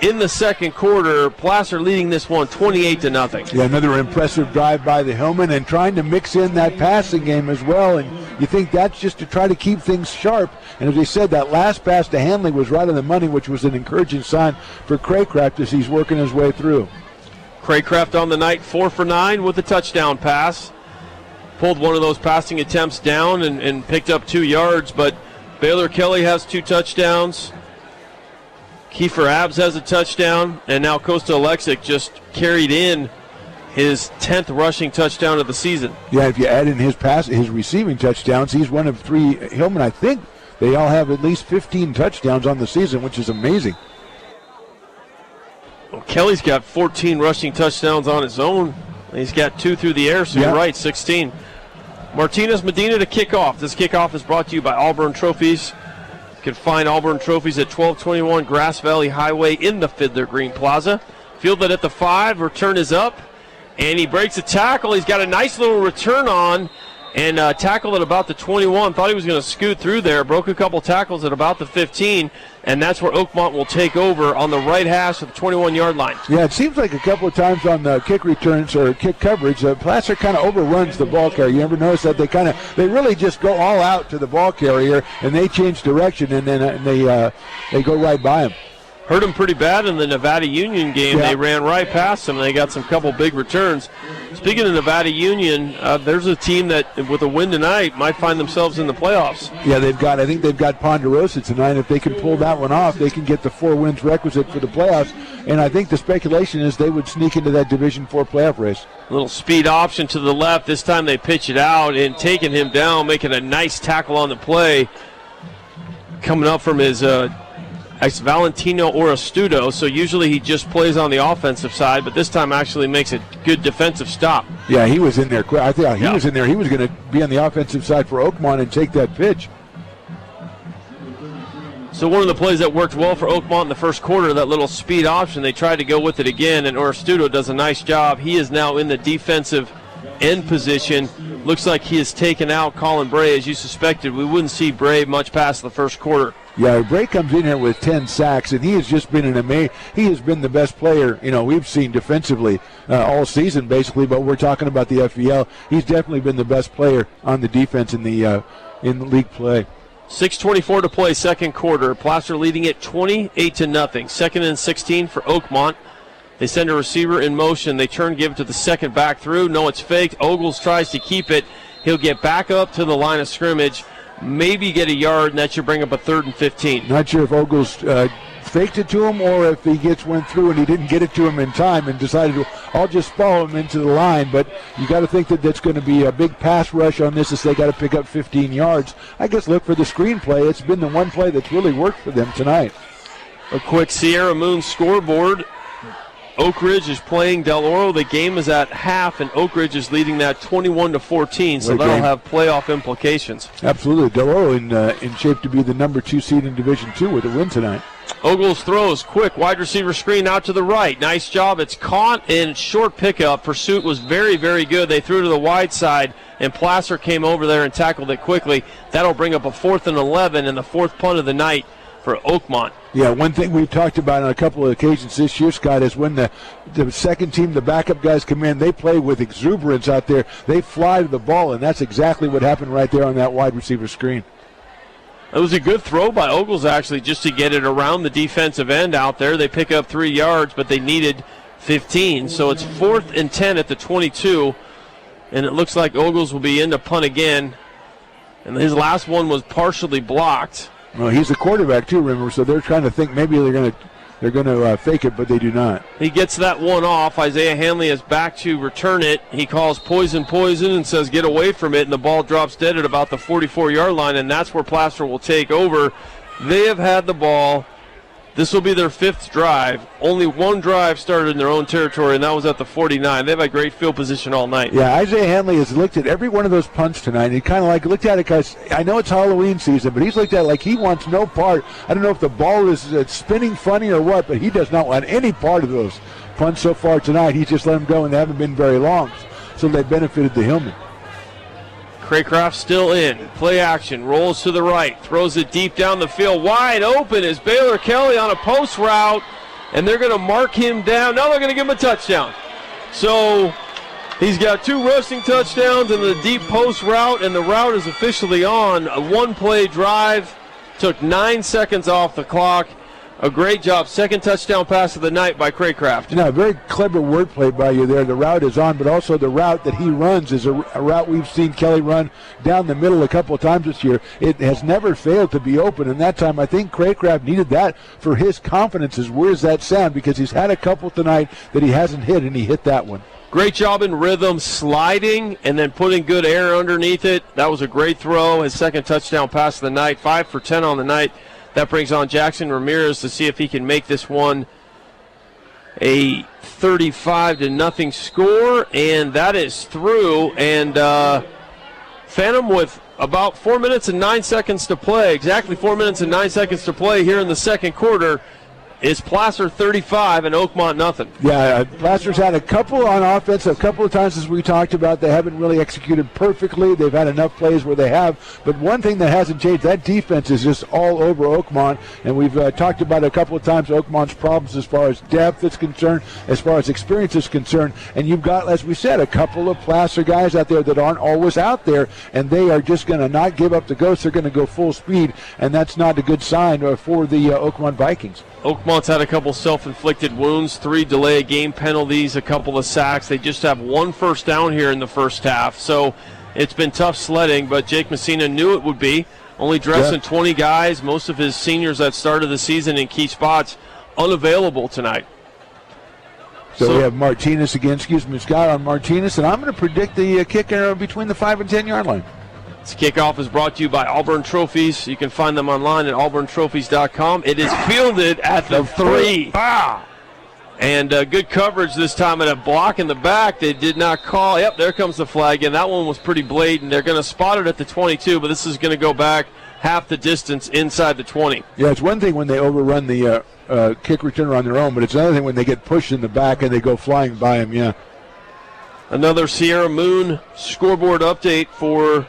in the second quarter, Placer leading this one 28-0. Yeah, another impressive drive by the Hillman and trying to mix in that passing game as well. And you think that's just to try to keep things sharp. And as they said, that last pass to Hanley was right on the money, which was an encouraging sign for Craycraft as he's working his way through. Craycraft on the night, 4 for 9 with a touchdown pass. Pulled one of those passing attempts down and picked up 2 yards, but Baylor Kelly has 2 touchdowns. Kiefer Abbs has a touchdown, and now Costa Alexic just carried in his 10th rushing touchdown of the season. Yeah, if you add in his receiving touchdowns, he's one of 3. Hillman, I think they all have at least 15 touchdowns on the season, which is amazing. Well, Kelly's got 14 rushing touchdowns on his own. He's got 2 through the air, so You're right, 16. Martinez Medina to kick off. This kickoff is brought to you by Auburn Trophies. You can find Auburn Trophies at 1221 Grass Valley Highway in the Fiddler Green Plaza. Fielded at the 5, return is up, and he breaks a tackle. He's got a nice little return on, and tackled at about the 21. Thought he was going to scoot through there. Broke a couple tackles at about the 15, and that's where Oakmont will take over on the right hash of the 21-yard line. Yeah, it seems like a couple of times on the kick returns or kick coverage, Placer kind of overruns the ball carrier. You ever notice that they really just go all out to the ball carrier, and they change direction, and then they go right by him. hurt them pretty bad in the Nevada Union game. Yeah. They ran right past them. They got some couple big returns. Speaking of Nevada Union, there's a team that, with a win tonight, might find themselves in the playoffs. Yeah, I think they've got Ponderosa tonight. If they can pull that one off, they can get the 4 wins requisite for the playoffs. And I think the speculation is they would sneak into that Division IV playoff race. Little speed option to the left. This time they pitch it out and taking him down, making a nice tackle on the play. Coming up from his Valentino Oristudo. So usually he just plays on the offensive side, but this time actually makes a good defensive stop. Yeah, he was in there. I think he was in there. He was going to be on the offensive side for Oakmont and take that pitch. So one of the plays that worked well for Oakmont in the first quarter, that little speed option, they tried to go with it again, and Oristudo does a nice job. He is now in the defensive end position. Looks like he has taken out Colin Bray, as you suspected. We wouldn't see Bray much past the first quarter. Yeah, Bray comes in here with 10 sacks, and he has just been he has been the best player, we've seen defensively all season, basically, but we're talking about the FVL. He's definitely been the best player on the defense in the league play. 6:24 to play, second quarter. Placer leading it 28-0. Second and 16 for Oakmont. They send a receiver in motion. They turn, give it to the second back through. No, it's faked. Ogles tries to keep it. He'll get back up to the line of scrimmage, maybe get a yard, and that should bring up a 3rd and 15. Not sure if Ogles faked it to him or if he went through and he didn't get it to him in time and decided to, I'll just follow him into the line. But you got to think that that's going to be a big pass rush on this as they got to pick up 15 yards. I guess look for the screenplay. It's been the one play that's really worked for them tonight. A quick Sierra Moon scoreboard. Oak Ridge is playing Del Oro. The game is at half, and Oak Ridge is leading that 21-14, so that'll have playoff implications. Absolutely. Del Oro in shape to be the number 2 seed in Division II with a win tonight. Ogles throws, quick wide receiver screen out to the right. Nice job. It's caught and short pickup. Pursuit was very, very good. They threw to the wide side, and Placer came over there and tackled it quickly. That'll bring up a 4th and 11 and the 4th punt of the night for Oakmont. Yeah, one thing we've talked about on a couple of occasions this year, Scott, is when the second team, the backup guys come in, they play with exuberance out there. They fly to the ball, and that's exactly what happened right there on that wide receiver screen. It was a good throw by Ogles, actually, just to get it around the defensive end out there. They pick up 3 yards, but they needed 15. So it's 4th and 10 at the 22, and it looks like Ogles will be in to punt again. And his last one was partially blocked. Well, he's a quarterback too, remember, so they're trying to think maybe they're going to fake it, but they do not. He gets that one off. Isaiah Hanley is back to return it. He calls poison, and says get away from it, and the ball drops dead at about the 44-yard line, and that's where Placer will take over. They have had the ball. This will be their 5th drive. Only one drive started in their own territory, and that was at the 49. They've had great field position all night. Yeah, Isaiah Hanley has looked at every one of those punts tonight, and he kind of looked at it because I know it's Halloween season, but he's looked at it like he wants no part. I don't know if the ball is spinning funny or what, but he does not want any part of those punts so far tonight. He's just let them go, and they haven't been very long, so they benefited the Hillman. Craycraft still in. Play action. Rolls to the right. Throws it deep down the field. Wide open is Baylor Kelly on a post route. And they're going to mark him down. Now they're going to give him a touchdown. So he's got 2 rushing touchdowns and the deep post route. And the route is officially on. A 1-play drive. Took 9 seconds off the clock. A great job. 2nd touchdown pass of the night by Craycraft. Now, very clever wordplay by you there. The route is on, but also the route that he runs is a route we've seen Kelly run down the middle a couple of times this year. It has never failed to be open, and that time I think Craycraft needed that for his confidence. Where's that sound? Because he's had a couple tonight that he hasn't hit, and he hit that one. Great job in rhythm, sliding, and then putting good air underneath it. That was a great throw. His 2nd touchdown pass of the night, 5 for 10 on the night. That brings on Jackson Ramirez to see if he can make this one a 35-0 score, and that is through. And Phantom with about 4 minutes and 9 seconds to play, exactly 4 minutes and 9 seconds to play here in the second quarter. Is Placer 35 and Oakmont nothing? Yeah, Placer's had a couple on offense, a couple of times as we talked about. They haven't really executed perfectly. They've had enough plays where they have. But one thing that hasn't changed, that defense is just all over Oakmont. And we've talked about it a couple of times, Oakmont's problems as far as depth is concerned, as far as experience is concerned. And you've got, as we said, a couple of Placer guys out there that aren't always out there. And they are just going to not give up the ghost. They're going to go full speed. And that's not a good sign for the Oakmont Vikings. Oakmont's had a couple self-inflicted wounds, 3 delay of game penalties, a couple of sacks. They just have 1 first down here in the first half. So it's been tough sledding, but Jake Messina knew it would be. Only dressing 20 guys, most of his seniors that started the season in key spots unavailable tonight. So we have Martinez again, Scott on Martinez, and I'm going to predict the kicker between the 5 and 10 yard line. This kickoff is brought to you by Auburn Trophies. You can find them online at auburntrophies.com. It is fielded at the 3. And good coverage this time at a block in the back. They did not call. Yep, there comes the flag. And that one was pretty blatant. They're going to spot it at the 22, but this is going to go back half the distance inside the 20. Yeah, it's one thing when they overrun the kick returner on their own, but it's another thing when they get pushed in the back and they go flying by him, yeah. Another Sierra Moon scoreboard update for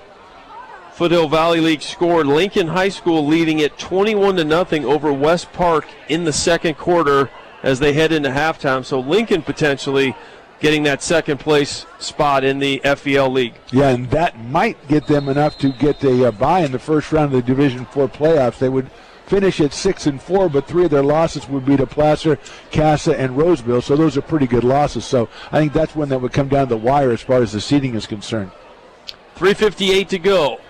Foothill Valley League score. Lincoln High School leading it 21-0 over West Park in the second quarter as they head into halftime. So Lincoln potentially getting that second place spot in the FVL League. Yeah, and that might get them enough to get a bye in the first round of the Division IV playoffs. They would finish at 6-4, but 3 of their losses would be to Placer, Casa, and Roseville. So those are pretty good losses. So I think that's when that would come down to the wire as far as the seeding is concerned. 3:58 to go.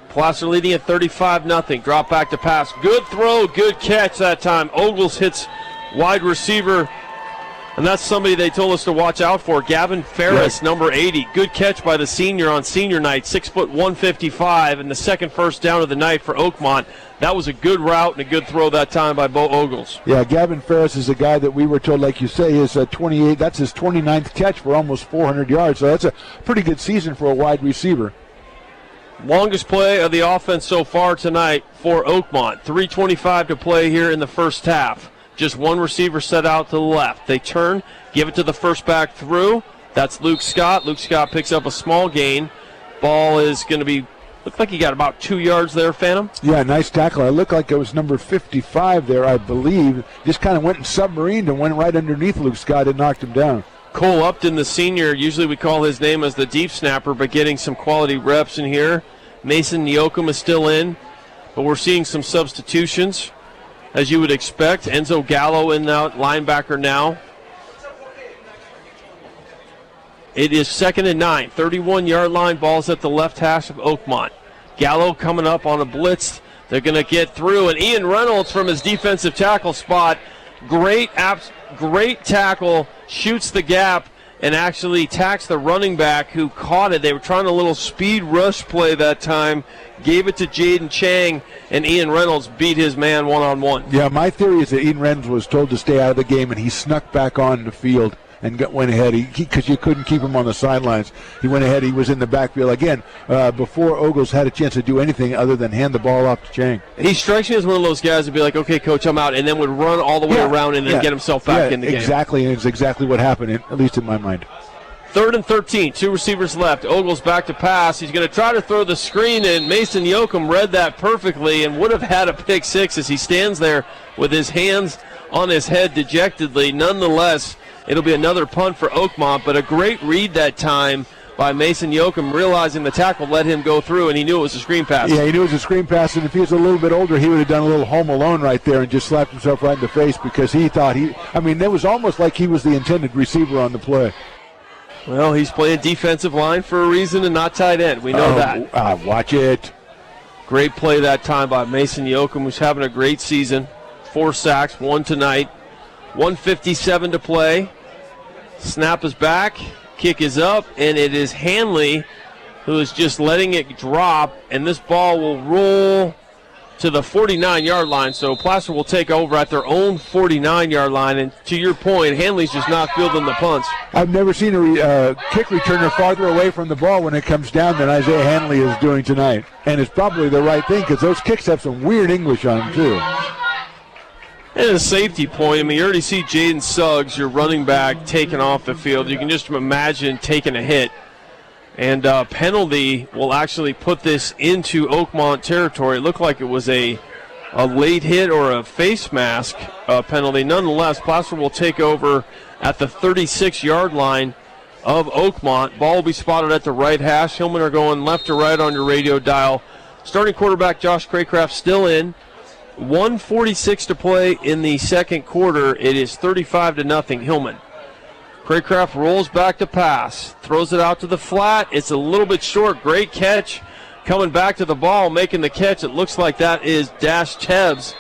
Placer leading at 35-0. Drop back to pass. Good throw, good catch that time. Ogles hits wide receiver, and that's somebody they told us to watch out for. Gavin Ferris, number 80. Good catch by the senior on senior night. 6 foot 155, and the second first down of the night for Oakmont. That was a good route and a good throw that time by Bo Ogles. Yeah, Gavin Ferris is a guy that we were told, like you say, is 28. That's his 29th catch for almost 400 yards. So that's a pretty good season for a wide receiver. Longest play of the offense so far tonight for Oakmont. 3:25 to play here in the first half. Just one receiver set out to the left. They turn, give it to the first back through. That's Luke Scott. Luke Scott picks up a small gain. Ball is going to be, looked like he got about 2 yards there, Phantom. Yeah, nice tackle. It looked like it was number 55 there, I believe. Just kind of went and submarined and went right underneath Luke Scott and knocked him down. Cole Upton, the senior, usually we call his name as the deep snapper, but getting some quality reps in here. Mason Nyokum is still in, but we're seeing some substitutions, as you would expect. Enzo Gallo in now, linebacker now. It is 2nd and 9, 31-yard line. Ball's at the left hash of Oakmont. Gallo coming up on a blitz. They're going to get through, and Ian Reynolds from his defensive tackle spot. Great tackle, shoots the gap, and actually tacks the running back who caught it. They were trying a little speed rush play that time, gave it to Jaden Chang, and Ian Reynolds beat his man one-on-one. Yeah, my theory is that Ian Reynolds was told to stay out of the game, and he snuck back on the field and went ahead. Because you couldn't keep him on the sidelines. He went ahead. He was in the backfield again before Ogles had a chance to do anything other than hand the ball off to Chang. He strikes me as one of those guys who'd be like, okay, coach, I'm out, and then would run all the way around and then get himself back in the game. Exactly, and it's exactly what happened, at least in my mind. 3rd and 13, 2 receivers left. Ogles back to pass. He's going to try to throw the screen, and Mason Nyokum read that perfectly and would have had a pick six as he stands there with his hands on his head dejectedly. Nonetheless, it'll be another punt for Oakmont, but a great read that time by Mason Nyokum, realizing the tackle let him go through, and he knew it was a screen pass. Yeah, he knew it was a screen pass, and if he was a little bit older, he would have done a little home alone right there and just slapped himself right in the face because he thought it was almost like he was the intended receiver on the play. Well, he's playing defensive line for a reason and not tight end. We know that. Watch it. Great play that time by Mason Nyokum, who's having a great season. 4 sacks, 1 tonight. 1:57 to play. Snap is back. Kick is up, and it is Hanley who is just letting it drop, and this ball will roll to the 49-yard line. So Placer will take over at their own 49-yard line. And to your point, Hanley's just not fielding the punts. I've never seen a kick returner farther away from the ball when it comes down than Isaiah Hanley is doing tonight. And it's probably the right thing because those kicks have some weird English on them, too. And a safety point, I mean, you already see Jaden Suggs, your running back, taken off the field. You can just imagine taking a hit. And penalty will actually put this into Oakmont territory. It looked like it was a late hit or a face mask penalty. Nonetheless, Placer will take over at the 36-yard line of Oakmont. Ball will be spotted at the right hash. Hillman are going left to right on your radio dial. Starting quarterback Josh Craycraft still in. 1:46 to play in the second quarter. It is 35-0 Hillman. Craycraft rolls back to pass, throws it out to the flat. It's a little bit short. Great catch. Coming back to the ball, making the catch. It looks like that is Dash Tebbs,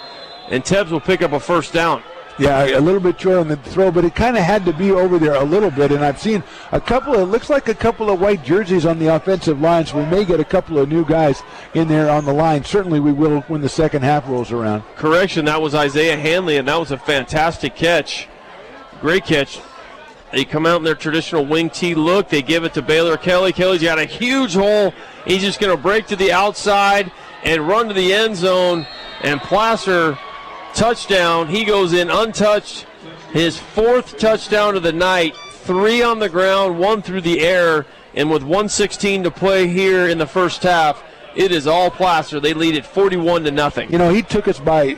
and Tebbs will pick up a first down. Yeah, a little bit short on the throw, but it kind of had to be over there a little bit. And I've seen it looks like a couple of white jerseys on the offensive line, so we may get a couple of new guys in there on the line. Certainly we will when the second half rolls around. Correction, that was Isaiah Hanley, and that was a fantastic catch. Great catch. They come out in their traditional wing tee look. They give it to Baylor Kelly. Kelly's got a huge hole. He's just going to break to the outside and run to the end zone. And Placer, touchdown. He goes in untouched. His fourth touchdown of the night. 3 on the ground, 1 through the air. And with 1:16 to play here in the first half, it is all Placer. They lead it 41-0. You know, he took us by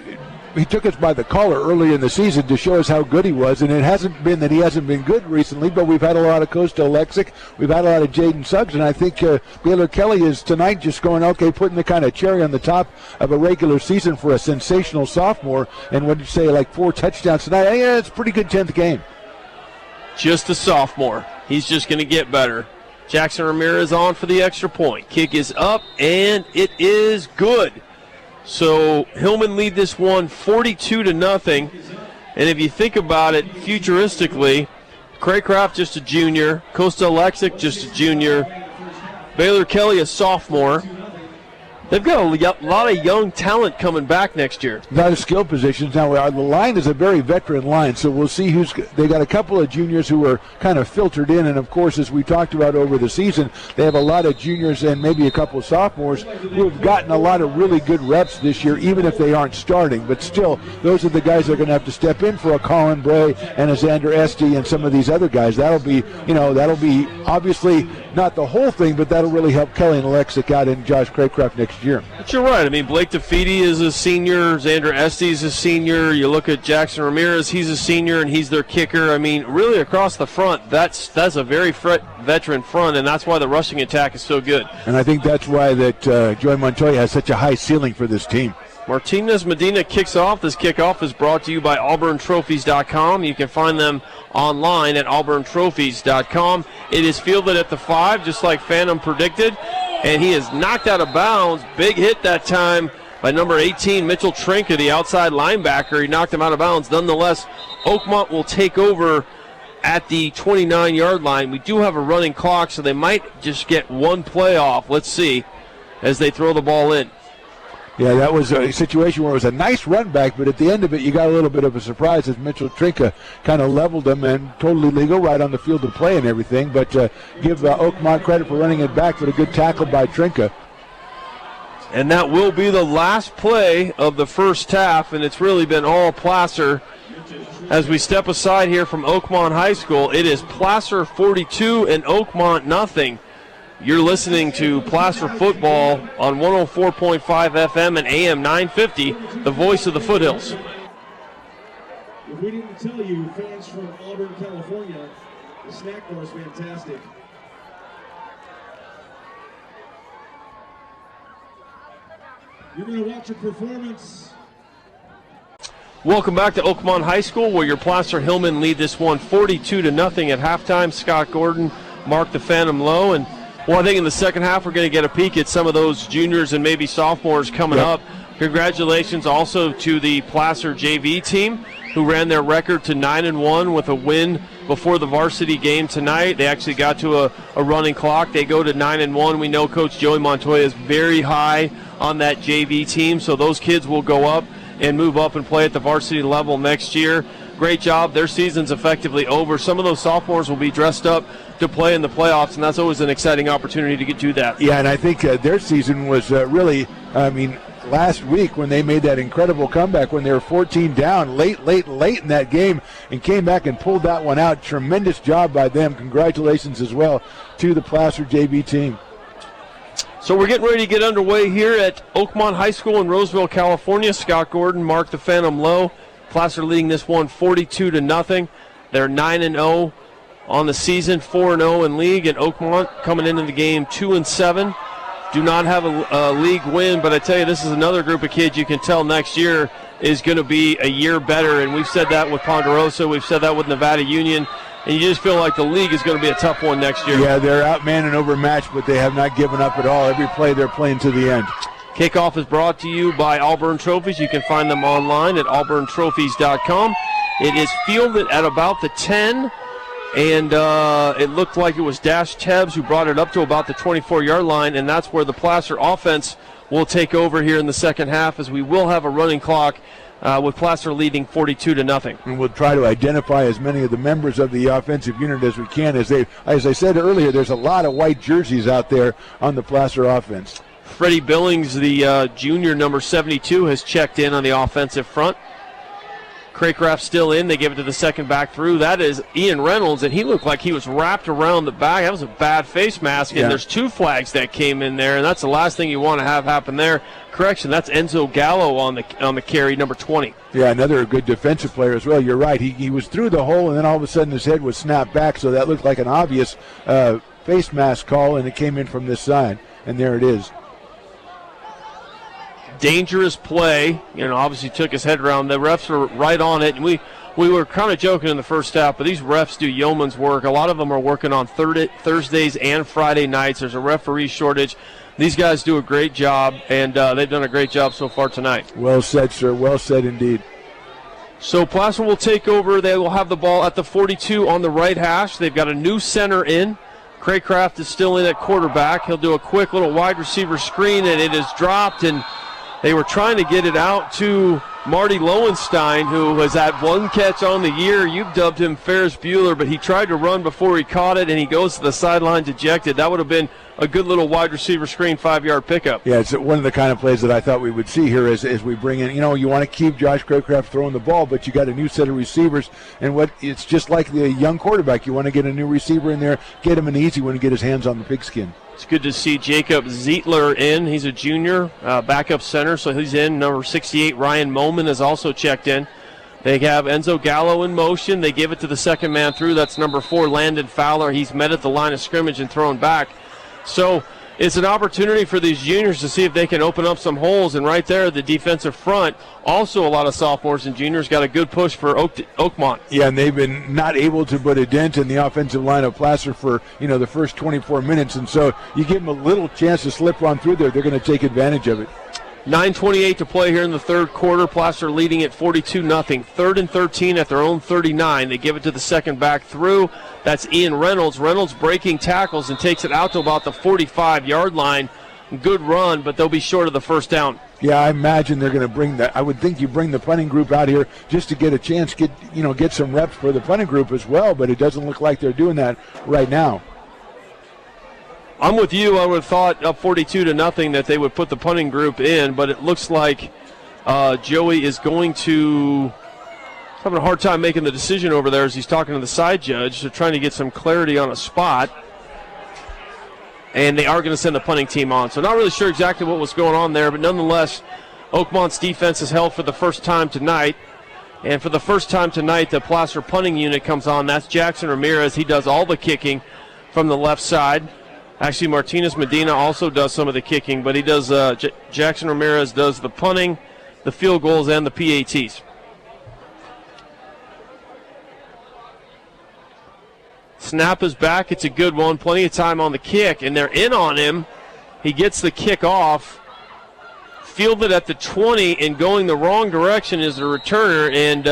the collar early in the season to show us how good he was, and it hasn't been that he hasn't been good recently, but we've had a lot of Coastal Lexic, we've had a lot of Jaden Suggs, and I think Baylor Kelly is tonight just going, okay, putting the kind of cherry on the top of a regular season for a sensational sophomore, and what did you say, like 4 touchdowns tonight? Yeah, it's a pretty good 10th game. Just a sophomore. He's just going to get better. Jackson Ramirez on for the extra point. Kick is up, and it is good. So Hillman lead this one 42-0. And if you think about it futuristically, Craycraft just a junior, Coastal Lexic just a junior, Baylor Kelly a sophomore. They've got a lot of young talent coming back next year. A lot of skill positions. Now, the line is a very veteran line, so we'll see they got a couple of juniors who are kind of filtered in, and, of course, as we talked about over the season, they have a lot of juniors and maybe a couple of sophomores who have gotten a lot of really good reps this year, even if they aren't starting. But still, those are the guys that are going to have to step in for a Colin Bray and a Xander Esty and some of these other guys. That'll be obviously not the whole thing, but that'll really help Kelly and Alexic out and Josh Craycraft next year. But you're right. I mean, Blake DeFeedy is a senior. Xander Esty is a senior. You look at Jackson Ramirez, he's a senior, and he's their kicker. I mean, really across the front, that's a very veteran front, and that's why the rushing attack is so good. And I think that's why that Joy Montoya has such a high ceiling for this team. Martinez Medina kicks off. This kickoff is brought to you by AuburnTrophies.com. You can find them online at AuburnTrophies.com. It is fielded at the 5, just like Phantom predicted, and he is knocked out of bounds. Big hit that time by number 18, Mitchell Trinka, the outside linebacker. He knocked him out of bounds. Nonetheless, Oakmont will take over at the 29-yard line. We do have a running clock, so they might just get one play off. Let's see as they throw the ball in. Yeah, that was a situation where it was a nice run back, but at the end of it, you got a little bit of a surprise as Mitchell Trinka kind of leveled them, and totally legal right on the field of play and everything. But give Oakmont credit for running it back, but a good tackle by Trinka. And that will be the last play of the first half, and it's really been all Placer. As we step aside here from Oakmont High School, it is Placer 42 and Oakmont nothing. You're listening to Placer Football on 104.5 FM and AM 950, the voice of the Foothills. If we didn't tell you, fans from Auburn, California, the snack bar is fantastic. You're going to watch a performance. Welcome back to Oakmont High School, where your Placer Hillman lead this one 42-0 at halftime. Scott Gordon, Mark the Phantom Lowe, and well, I think in the second half we're going to get a peek at some of those juniors and maybe sophomores coming up. Congratulations also to the Placer JV team, who ran their record to 9-1 with a win before the varsity game tonight. They actually got to a running clock. They go to 9-1. We know Coach Joey Montoya is very high on that JV team, so those kids will go up and move up and play at the varsity level next year. Great job. Their season's effectively over. Some of those sophomores will be dressed up to play in the playoffs, and that's always an exciting opportunity to get to that. Yeah, and I think their season was really, last week when they made that incredible comeback when they were 14 down late in that game and came back and pulled that one out. Tremendous job by them. Congratulations as well to the Placer JV team. So we're getting ready to get underway here at Oakmont High School in Roseville, California. Scott Gordon, Mark the Phantom Lowe. Placer leading this one 42-0. They're 9-0 on the season, 4-0 in league, and Oakmont coming into the game 2-7. do not have a league win, but I tell you, this is another group of kids you can tell next year is going to be a year better, and we've said that with Ponderosa, we've said that with Nevada Union, and you just feel like the league is going to be a tough one next year. Yeah, they're outmanned and overmatched, but they have not given up at all. Every play they're playing to the end. Kickoff is brought to you by Auburn Trophies. You can find them online at auburntrophies.com. It is fielded at about the 10, and it looked like it was Dash Tebbs who brought it up to about the 24-yard line, and that's where the Placer offense will take over here in the second half, as we will have a running clock with Placer leading 42-0. And we'll try to identify as many of the members of the offensive unit as we can. As I said earlier, there's a lot of white jerseys out there on the Placer offense. Freddie Billings, the junior, number 72, has checked in on the offensive front. Craycraft still in. They give it to the second back through. That is Ian Reynolds, and he looked like he was wrapped around the back. That was a bad face mask, and there's 2 flags that came in there, and that's the last thing you want to have happen there. Correction, that's Enzo Gallo on the carry, number 20. Yeah, another good defensive player as well. You're right. He was through the hole, and then all of a sudden his head was snapped back, so that looked like an obvious face mask call, and it came in from this side, and there it is. Dangerous play, obviously took his head around. The refs were right on it, and we were kind of joking in the first half, but these refs do yeoman's work. A lot of them are working on Thursdays and Friday nights. There's a referee shortage. These guys do a great job, and they've done a great job so far tonight. Well said, sir. Well said indeed. So Placer will take over. They will have the ball at the 42 on the right hash. They've got a new center in. Craycraft is still in at quarterback. He'll do a quick little wide receiver screen, and it is dropped, and they were trying to get it out to Marty Lowenstein, who has had 1 catch on the year. You've dubbed him Ferris Bueller, but he tried to run before he caught it, and he goes to the sideline dejected. That would have been a good little wide receiver screen, 5-yard pickup. Yeah, it's one of the kind of plays that I thought we would see here as we bring in, you want to keep Josh Craycraft throwing the ball, but you got a new set of receivers, and it's just like the young quarterback. You want to get a new receiver in there, get him an easy one, and get his hands on the pigskin. It's good to see Jacob Zietler in. He's a junior, backup center, so he's in. Number 68, Ryan Moman, is also checked in. They have Enzo Gallo in motion. They give it to the second man through. That's number 4, Landon Fowler. He's met at the line of scrimmage and thrown back. So it's an opportunity for these juniors to see if they can open up some holes. And right there, the defensive front, also a lot of sophomores and juniors, got a good push for Oakmont. Yeah, and they've been not able to put a dent in the offensive line of Placer for, the first 24 minutes. And so you give them a little chance to slip on through there, they're going to take advantage of it. 9:28 to play here in the third quarter. Placer leading at 42-0. 3rd and 13 at their own 39. They give it to the second back through. That's Ian Reynolds. Reynolds breaking tackles and takes it out to about the 45-yard line. Good run, but they'll be short of the first down. Yeah, I imagine they're going to bring that. I would think you bring the punting group out here just to get a chance, get some reps for the punting group as well, but it doesn't look like they're doing that right now. I'm with you. I would have thought up 42-0 that they would put the punting group in, but it looks like Joey is going to having a hard time making the decision over there as he's talking to the side judge. They're trying to get some clarity on a spot, and they are going to send the punting team on. So not really sure exactly what was going on there, but nonetheless, Oakmont's defense is held for the first time tonight. And for the first time tonight, the Placer punting unit comes on. That's Jackson Ramirez. He does all the kicking from the left side. Actually, Martinez Medina also does some of the kicking, but he does. Jackson Ramirez does the punting, the field goals, and the PATs. Snap is back. It's a good one. Plenty of time on the kick, and they're in on him. He gets the kick off. Fielded at the 20 and going the wrong direction is the returner, and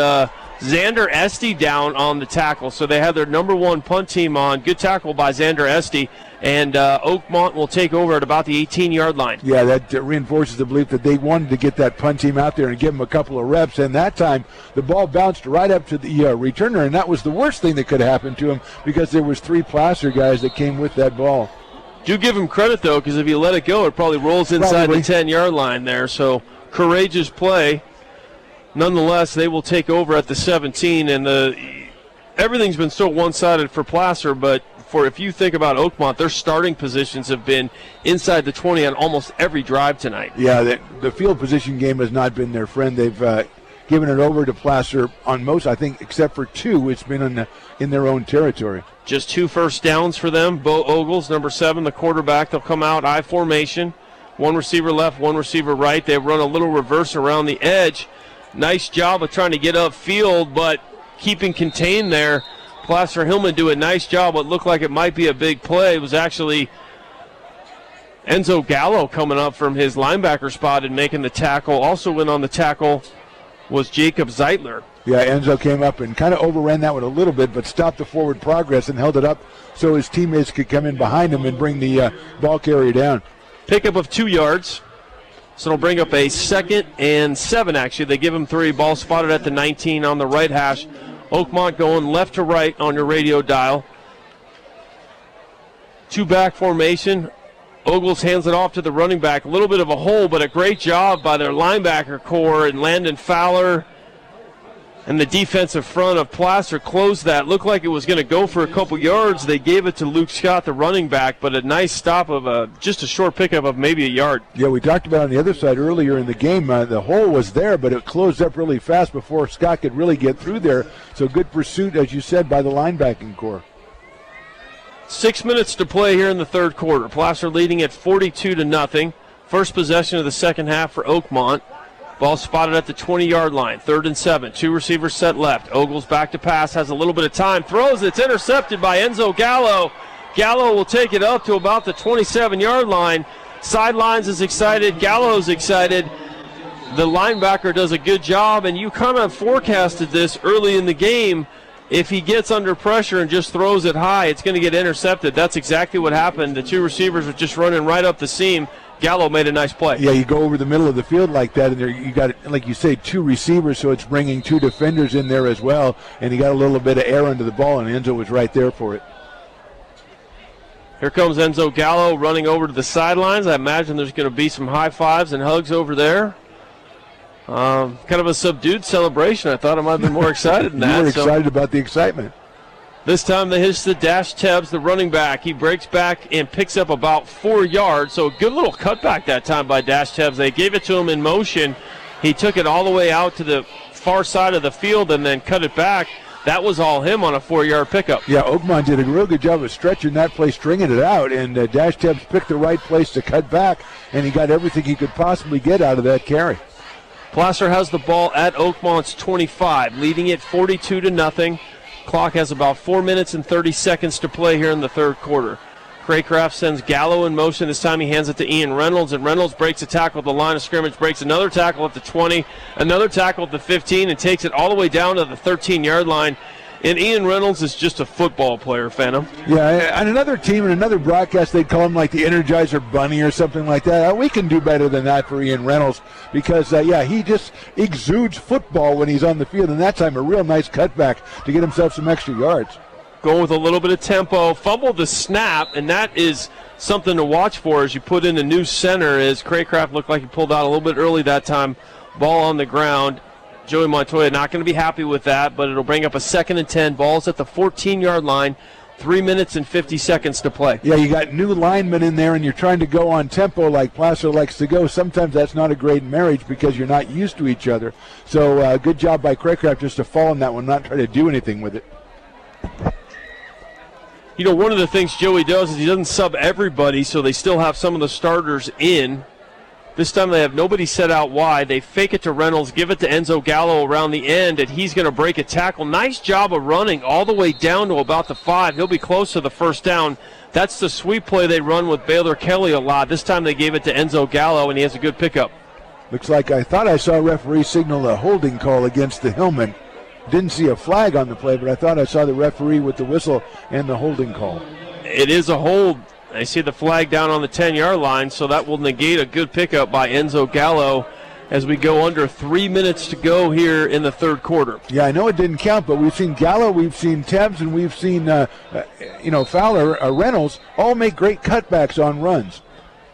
Xander Esty down on the tackle. So they have their number 1 punt team on. Good tackle by Xander Esty. And Oakmont will take over at about the 18-yard line. Yeah, that reinforces the belief that they wanted to get that punt team out there and give them a couple of reps. And that time, the ball bounced right up to the returner, and that was the worst thing that could happen to him because there was 3 Placer guys that came with that ball. Do give him credit, though, because if you let it go, it probably rolls inside the 10-yard line there. So courageous play. Nonetheless, they will take over at the 17, and everything's been so one-sided for Placer, but if you think about Oakmont, their starting positions have been inside the 20 on almost every drive tonight. Yeah, the field position game has not been their friend. They've given it over to Placer on most, I think, except for 2. It's been in their own territory. Just 2 first downs for them. Bo Ogles, number 7, the quarterback. They'll come out I formation. 1 receiver left, 1 receiver right. They run a little reverse around the edge. Nice job of trying to get upfield, but keeping contained there. Placer Hillman do a nice job. What looked like it might be a big play was actually Enzo Gallo coming up from his linebacker spot and making the tackle. Also in on the tackle was Jacob Zeitler. Yeah, Enzo came up and kind of overran that one a little bit, but stopped the forward progress and held it up so his teammates could come in behind him and bring the ball carrier down. Pickup of 2 yards. So it'll bring up a 2nd and 7, actually. They give him 3. Ball spotted at the 19 on the right hash. Oakmont going left to right on your radio dial. 2-back formation. Ogles hands it off to the running back. A little bit of a hole, but a great job by their linebacker core. And Landon Fowler and the defensive front of Placer closed that. Looked like it was going to go for a couple yards. They gave it to Luke Scott, the running back, but a nice stop of just a short pickup of maybe a yard. Yeah, we talked about on the other side earlier in the game. The hole was there, but it closed up really fast before Scott could really get through there. So good pursuit, as you said, by the linebacking core. 6 minutes to play here in the third quarter. Placer leading at 42-0. First possession of the second half for Oakmont. Ball spotted at the 20-yard line. 3rd and 7. 2 receivers set left. Ogles back to pass. Has a little bit of time. Throws. It's intercepted by Enzo Gallo. Gallo will take it up to about the 27-yard line. Sidelines is excited. Gallo's excited. The linebacker does a good job, and you kind of forecasted this early in the game. If he gets under pressure and just throws it high, it's going to get intercepted. That's exactly what happened. The 2 receivers were just running right up the seam. Gallo made a nice play. Yeah, you go over the middle of the field like that, and there you got, like you say, 2 receivers, so it's bringing 2 defenders in there as well, and you got a little bit of air under the ball, and Enzo was right there for it. Here comes Enzo Gallo running over to the sidelines. I imagine there's going to be some high fives and hugs over there. Kind of a subdued celebration. I thought I might have been more excited than that. You were excited about the excitement. This time they hit the Dash Tebbs, the running back. He breaks back and picks up about 4 yards. So a good little cutback that time by Dash Tebbs. They gave it to him in motion. He took it all the way out to the far side of the field and then cut it back. That was all him on a 4-yard pickup. Yeah, Oakmont did a real good job of stretching that play, stringing it out, and Dash Tebbs picked the right place to cut back, and he got everything he could possibly get out of that carry. Placer has the ball at Oakmont's 25, leading it 42-0. Clock has about 4 minutes and 30 seconds to play here in the third quarter. Craycraft sends Gallo in motion. This time he hands it to Ian Reynolds, and Reynolds breaks a tackle at the line of scrimmage, breaks another tackle at the 20, another tackle at the 15, and takes it all the way down to the 13-yard line. And Ian Reynolds is just a football player, Phantom. Yeah, and another team and another broadcast, they'd call him like the Energizer Bunny or something like that. We can do better than that for Ian Reynolds because, he just exudes football when he's on the field, and that time a real nice cutback to get himself some extra yards. Going with a little bit of tempo, fumbled the snap, and that is something to watch for as you put in a new center, as Craycraft looked like he pulled out a little bit early that time. Ball on the ground. Joey Montoya not going to be happy with that, but it'll bring up a 2nd and 10. Ball's at the 14-yard line. 3 minutes and 50 seconds to play. Yeah, you got new linemen in there, and you're trying to go on tempo like Placer likes to go. Sometimes that's not a great marriage because you're not used to each other. So good job by Craycraft just to fall on that one, not try to do anything with it. You know, one of the things Joey does is he doesn't sub everybody, so they still have some of the starters in. This time they have nobody set out wide. They fake it to Reynolds, give it to Enzo Gallo around the end, and he's going to break a tackle. Nice job of running all the way down to about the 5. He'll be close to the first down. That's the sweep play they run with Baylor Kelly a lot. This time they gave it to Enzo Gallo, and he has a good pickup. Looks like I thought I saw a referee signal a holding call against the Hillman. Didn't see a flag on the play, but I thought I saw the referee with the whistle and the holding call. It is a hold. I see the flag down on the 10-yard line, so that will negate a good pickup by Enzo Gallo as we go under 3 minutes to go here in the third quarter. Yeah, I know it didn't count, but we've seen Gallo, we've seen Tebbs, and we've seen Fowler, Reynolds all make great cutbacks on runs.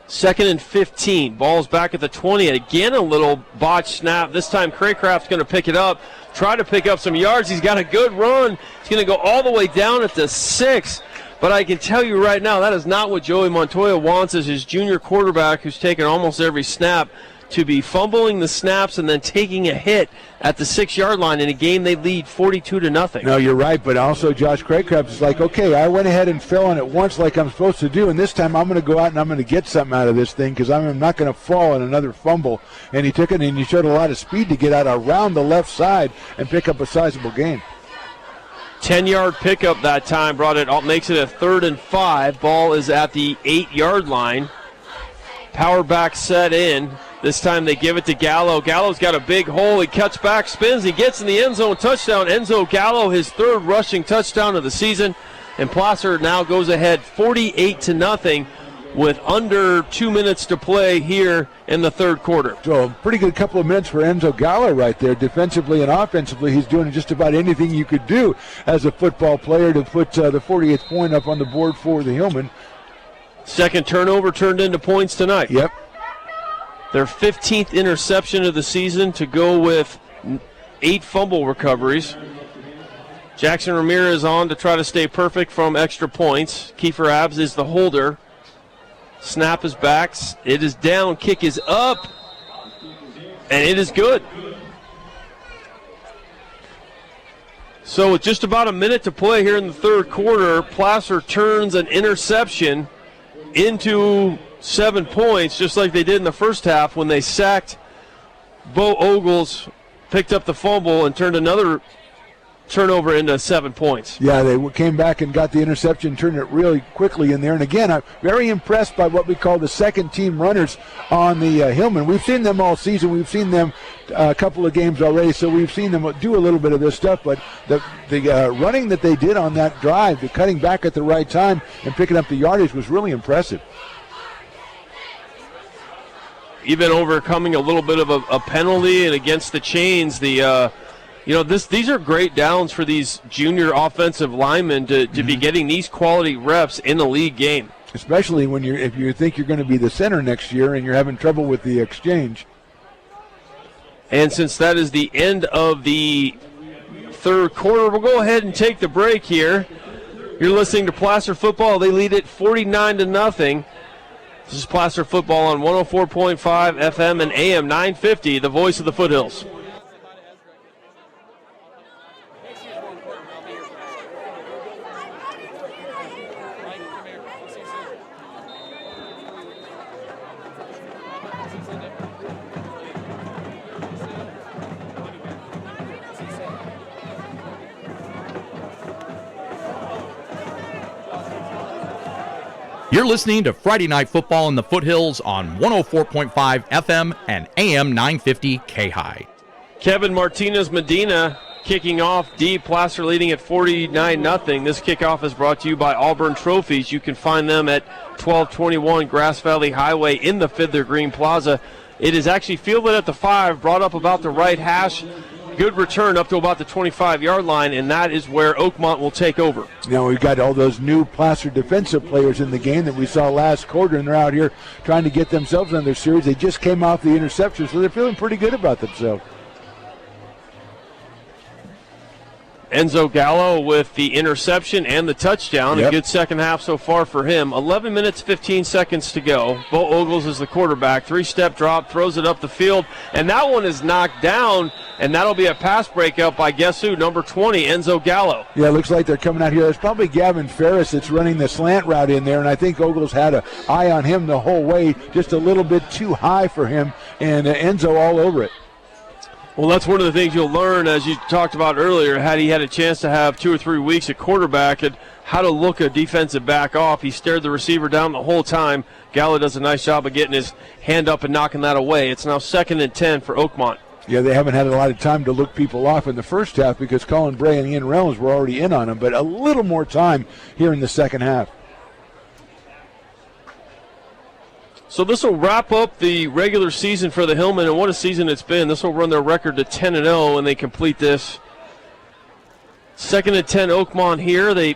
2nd and 15. Ball's back at the 20. And again, a little botch snap. This time Craycraft's going to pick it up, try to pick up some yards. He's got a good run. He's going to go all the way down at the 6. But I can tell you right now, that is not what Joey Montoya wants as his junior quarterback who's taken almost every snap to be fumbling the snaps and then taking a hit at the 6-yard line in a game they lead 42-0. No, you're right, but also Josh Craycraft is like, okay, I went ahead and fell on it once like I'm supposed to do, and this time I'm going to go out and I'm going to get something out of this thing because I'm not going to fall in another fumble. And he took it and he showed a lot of speed to get out around the left side and pick up a sizable gain. 10-yard pickup that time, makes it a 3rd and 5. Ball is at the 8-yard line. Power back set in. This time they give it to Gallo. Gallo's got a big hole. He cuts back, spins. He gets in the end zone. Touchdown. Enzo Gallo, his 3rd rushing touchdown of the season. And Placer now goes ahead 48-0 with under 2 minutes to play here in the 3rd quarter. So a pretty good couple of minutes for Enzo Gallo right there. Defensively and offensively, he's doing just about anything you could do as a football player to put the 48th point up on the board for the Hillman. Second turnover turned into points tonight. Yep. Their 15th interception of the season to go with 8 fumble recoveries. Jackson Ramirez on to try to stay perfect from extra points. Kiefer Abbs is the holder. Snap is back. It is down. Kick is up. And it is good. So with just about a minute to play here in the 3rd quarter, Placer turns an interception into 7 points, just like they did in the first half when they sacked Bo Ogles, picked up the fumble, and turned another turnover into 7 points. Yeah, they came back and got the interception, turned it really quickly in there. And again, I'm very impressed by what we call the second-team runners on the Hillman. We've seen them all season. We've seen them a couple of games already, so we've seen them do a little bit of this stuff. But the running that they did on that drive, the cutting back at the right time and picking up the yardage was really impressive. Even overcoming a little bit of a penalty and against the chains, these are great downs for these junior offensive linemen to be getting these quality reps in the league game. Especially when if you think you're going to be the center next year and you're having trouble with the exchange. And since that is the end of the 3rd quarter, we'll go ahead and take the break here. You're listening to Placer Football. They lead it 49-0. This is Placer Football on 104.5 FM and AM 950, the voice of the Foothills. You're listening to Friday Night Football in the Foothills on 104.5 FM and AM 950 KAHI. Kevin Martinez Medina kicking off deep. Placer leading at 49-0. This kickoff is brought to you by Auburn Trophies. You can find them at 1221 Grass Valley Highway in the Fiddler Green Plaza. It is actually fielded at the 5, brought up about the right hash. Good return up to about the 25-yard line, and that is where Oakmont will take over. Now we've got all those new Placer defensive players in the game that we saw last quarter, and they're out here trying to get themselves on their series. They just came off the interception, so they're feeling pretty good about themselves. Enzo Gallo with the interception and the touchdown. Yep. A good second half so far for him. 11 minutes, 15 seconds to go. Bo Ogles is the quarterback. 3-step drop, throws it up the field, and that one is knocked down, and that'll be a pass breakup by guess who? Number 20, Enzo Gallo. Yeah, it looks like they're coming out here. It's probably Gavin Ferris that's running the slant route in there, and I think Ogles had an eye on him the whole way, just a little bit too high for him, and Enzo all over it. Well, that's one of the things you'll learn, as you talked about earlier, had he had a chance to have 2 or 3 weeks at quarterback and how to look a defensive back off. He stared the receiver down the whole time. Gallo does a nice job of getting his hand up and knocking that away. It's now 2nd and 10 for Oakmont. Yeah, they haven't had a lot of time to look people off in the first half because Colin Bray and Ian Reynolds were already in on him, but a little more time here in the second half. So this will wrap up the regular season for the Hillmen, and what a season it's been. This will run their record to 10-0 when they complete this. 2nd and 10 Oakmont here. They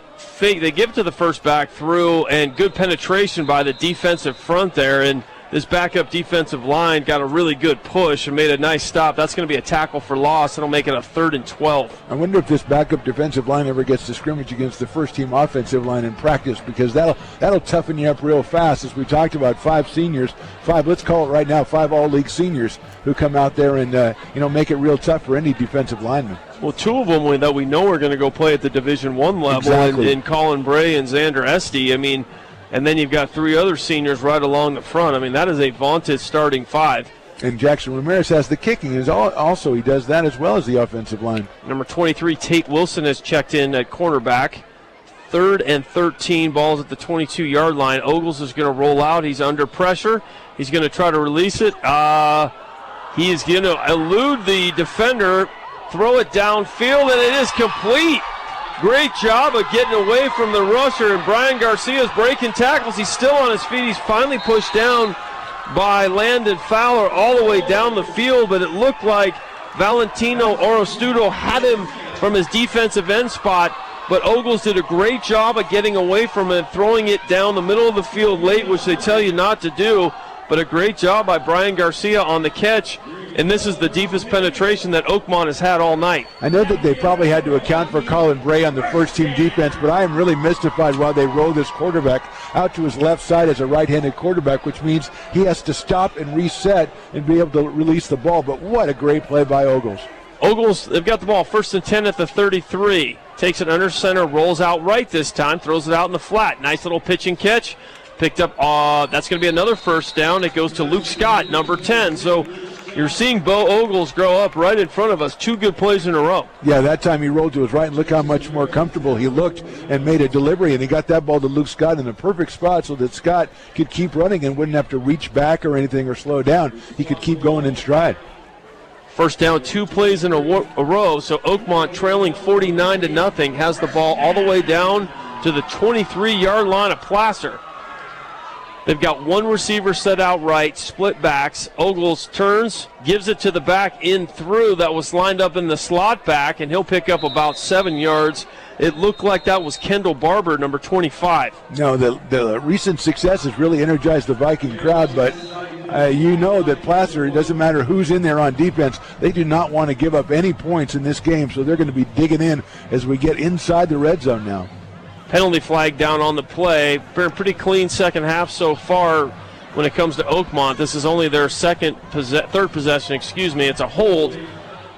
give it to the first back through, and good penetration by the defensive front there, and this backup defensive line got a really good push and made a nice stop. That's going to be a tackle for loss. It'll make it a 3rd and 12. I wonder if this backup defensive line ever gets to scrimmage against the first-team offensive line in practice, because that'll toughen you up real fast. As we talked about, 5 seniors, let's call it right now, 5 all-league seniors who come out there and make it real tough for any defensive lineman. Well, 2 of them that we know are going to go play at the Division I level, exactly. in Colin Bray and Xander Esty. I mean, and then you've got 3 other seniors right along the front. I mean, that is a vaunted starting 5. And Jackson Ramirez has the kicking. Also, he does that as well as the offensive line. Number 23, Tate Wilson, has checked in at cornerback. 3rd and 13, balls at the 22-yard line. Ogles is going to roll out. He's under pressure. He's going to try to release it. He is going to elude the defender, throw it downfield, and it is complete. Great job of getting away from the rusher, and Brian Garcia's breaking tackles. He's still on his feet. He's finally pushed down by Landon Fowler all the way down the field, but it looked like Valentino Orostudo had him from his defensive end spot, but Ogles did a great job of getting away from it, throwing it down the middle of the field late, which they tell you not to do, but a great job by Brian Garcia on the catch. And this is the deepest penetration that Oakmont has had all night. I know that they probably had to account for Colin Bray on the first-team defense, but I am really mystified while they roll this quarterback out to his left side as a right-handed quarterback, which means he has to stop and reset and be able to release the ball. But what a great play by Ogles. Ogles, they've got the ball 1st and 10 at the 33. Takes it under center, rolls out right this time, throws it out in the flat. Nice little pitch and catch. Picked up, that's going to be another first down. It goes to Luke Scott, number 10. So you're seeing Bo Ogles grow up right in front of us. 2 good plays in a row. Yeah, that time he rolled to his right, and look how much more comfortable he looked and made a delivery. And he got that ball to Luke Scott in the perfect spot so that Scott could keep running and wouldn't have to reach back or anything or slow down. He could keep going in stride. First down, 2 plays in a row. So Oakmont trailing 49-0 has the ball all the way down to the 23-yard line of Placer. They've got 1 receiver set out right, split backs. Ogles turns, gives it to the back in through that was lined up in the slot back, and he'll pick up about 7 yards. It looked like that was Kendall Barber, number 25. No, the recent success has really energized the Viking crowd, but you know that Placer, it doesn't matter who's in there on defense, they do not want to give up any points in this game, so they're going to be digging in as we get inside the red zone now. Penalty flag down on the play. Pretty clean second half so far when it comes to Oakmont. This is only their third possession, It's a hold,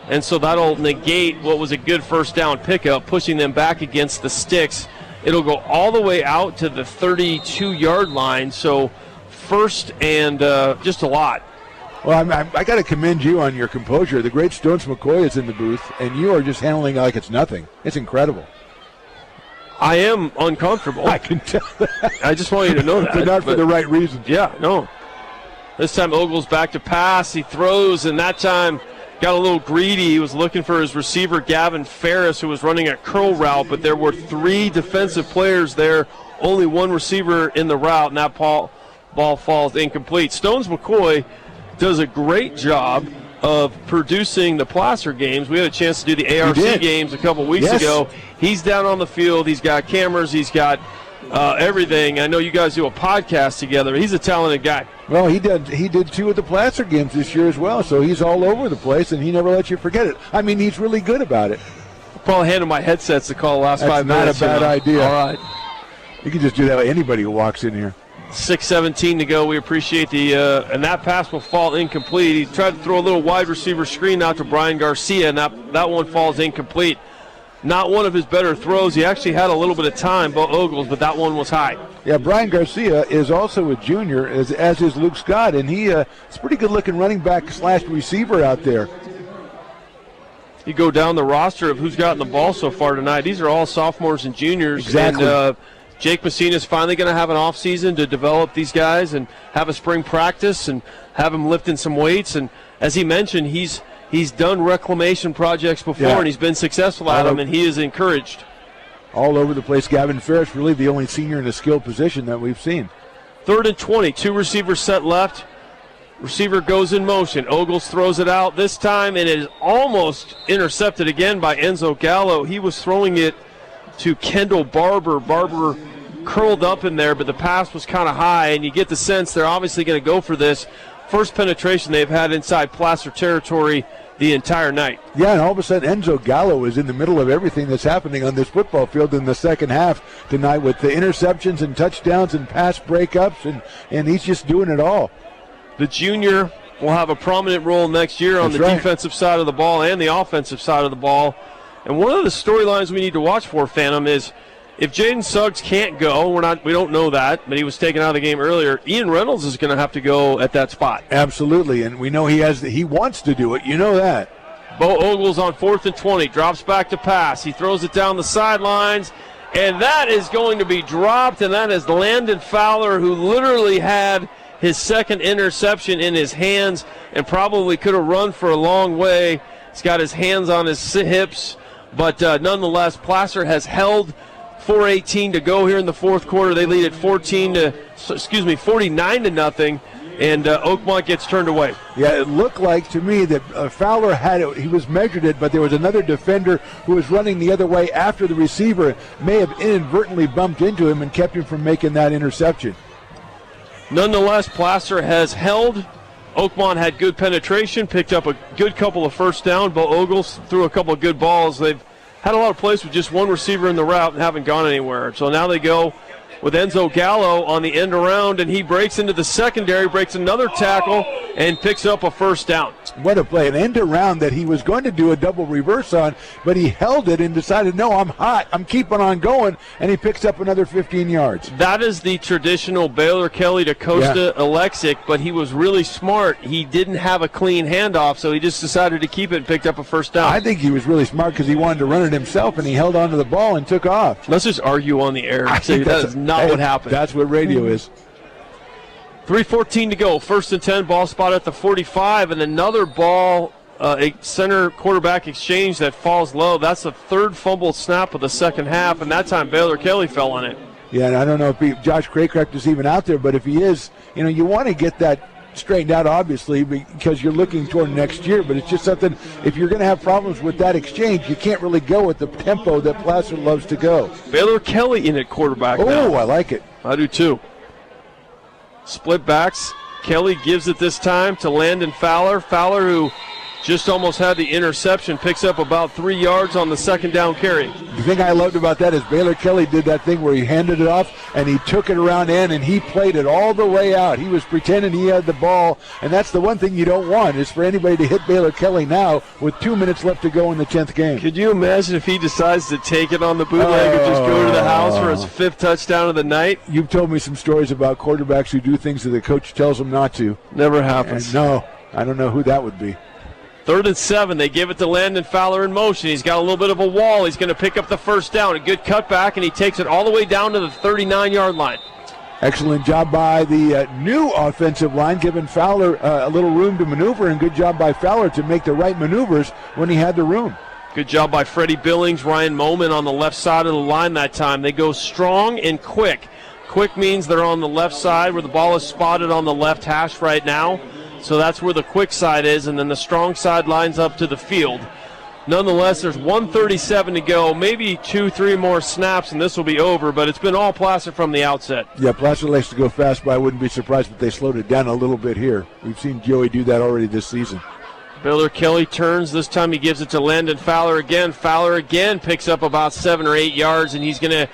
and so that'll negate what was a good first down pickup, pushing them back against the sticks. It'll go all the way out to the 32-yard line, so first and just a lot. Well, I got to commend you on your composure. The great Stones McCoy is in the booth, and you are just handling it like it's nothing. It's incredible. I am uncomfortable. I can tell that. I just want you to know that. But not for the right reasons. Yeah, no. This time Ogles back to pass. He throws, and that time got a little greedy. He was looking for his receiver, Gavin Ferris, who was running a curl route, but there were 3 defensive players there, only 1 receiver in the route, and that ball falls incomplete. Stones McCoy does a great job of producing the Placer games. We had a chance to do the ARC games a couple weeks ago. He's down on the field. He's got cameras. He's got everything. I know you guys do a podcast together. He's a talented guy. Well, he did 2 of the Placer games this year as well, so he's all over the place, and he never lets you forget it. I mean, he's really good about it. I'll probably hand him my headsets to call the last 5 minutes. That's not a bad idea. All right. You can just do that with anybody who walks in here. 6:17 to go. We appreciate and that pass will fall incomplete. He tried to throw a little wide receiver screen out to Brian Garcia, and that one falls incomplete. Not one of his better throws. He actually had a little bit of time, Bo Ogles, but that one was high. Yeah, Brian Garcia is also a junior, as is Luke Scott, and he's a pretty good-looking running back / receiver out there. You go down the roster of who's gotten the ball so far tonight. These are all sophomores and juniors. Exactly. And Jake Messina is finally going to have an offseason to develop these guys and have a spring practice and have them lifting some weights. And as he mentioned, he's done reclamation projects before, and he's been successful at them, and he is encouraged. All over the place. Gavin Ferris, really the only senior in a skilled position that we've seen. 3rd and 20, 2 receivers set left. Receiver goes in motion. Ogles throws it out this time, and it is almost intercepted again by Enzo Gallo. He was throwing it to Kendall Barber. Barber curled up in there, but the pass was kind of high, and you get the sense they're obviously going to go for this. First penetration they've had inside Placer territory the entire night. Yeah, and all of a sudden Enzo Gallo is in the middle of everything that's happening on this football field in the second half tonight with the interceptions and touchdowns and pass breakups, and he's just doing it all. The junior will have a prominent role next year on the defensive side of the ball and the offensive side of the ball. And one of the storylines we need to watch for, Phantom, is if Jaden Suggs can't go, we don't know that, but he was taken out of the game earlier, Ian Reynolds is going to have to go at that spot. Absolutely, and we know he wants to do it. You know that. Bo Ogles on 4th and 20, drops back to pass. He throws it down the sidelines, and that is going to be dropped, and that is Landon Fowler, who literally had his second interception in his hands and probably could have run for a long way. He's got his hands on his hips, but nonetheless, Placer has held 4:18 to go here in the fourth quarter. They lead at 49-0, and Oakmont gets turned away. Yeah, it looked like to me that Fowler had it. He was measured it, but there was another defender who was running the other way after the receiver, may have inadvertently bumped into him and kept him from making that interception. Nonetheless, Placer has held. Oakmont had good penetration, picked up a good couple of first down. Bo Ogles threw a couple of good balls. They've had a lot of plays with just one receiver in the route and haven't gone anywhere. So now they go with Enzo Gallo on the end around, and he breaks into the secondary, breaks another tackle, and picks up a first down. What a play. An end around that he was going to do a double reverse on, but he held it and decided, no, I'm hot, I'm keeping on going, and he picks up another 15 yards. That is the traditional Baylor Kelly to Costa Alexic, but he was really smart. He didn't have a clean handoff, so he just decided to keep it and picked up a first down. I think he was really smart because he wanted to run it himself, and he held onto the ball and took off. Let's just argue on the air. That is not what happened. That's what radio is. 3:14 to go. 1st and 10, ball spot at the 45, and another ball, a center quarterback exchange that falls low. That's the third fumbled snap of the second half, and that time Baylor Kelly fell on it. Yeah, and I don't know if Josh Craycraft is even out there, but if he is, you want to get that straightened out, obviously, because you're looking toward next year. But it's just something, if you're going to have problems with that exchange, you can't really go at the tempo that Placer loves to go. Baylor Kelly in at quarterback now. Oh, I like it. I do too. Split backs. Kelly gives it this time to Landon Fowler. Fowler, who just almost had the interception, picks up about 3 yards on the second down carry. The thing I loved about that is Baylor Kelly did that thing where he handed it off and he took it around in and he played it all the way out. He was pretending he had the ball, and that's the one thing you don't want is for anybody to hit Baylor Kelly now with 2 minutes left to go in the 10th game. Could you imagine if he decides to take it on the bootleg and just go to the house for his 5th touchdown of the night? You've told me some stories about quarterbacks who do things that the coach tells them not to. Never happens. And no, I don't know who that would be. 3rd and 7, they give it to Landon Fowler in motion. He's got a little bit of a wall. He's going to pick up the first down. A good cutback, and he takes it all the way down to the 39-yard line. Excellent job by the new offensive line, giving Fowler a little room to maneuver, and good job by Fowler to make the right maneuvers when he had the room. Good job by Freddie Billings, Ryan Moman on the left side of the line that time. They go strong and quick. Quick means they're on the left side where the ball is spotted on the left hash right now. So that's where the quick side is, and then the strong side lines up to the field. Nonetheless, there's 1:37 to go, maybe 2-3 more snaps, and this will be over, but it's been all Placer from the outset. Yeah, Placer likes to go fast, but I wouldn't be surprised if they slowed it down a little bit here. We've seen Joey do that already this season. Baylor Kelly turns. This time he gives it to Landon Fowler again. Fowler again picks up about 7 or 8 yards, and he's going to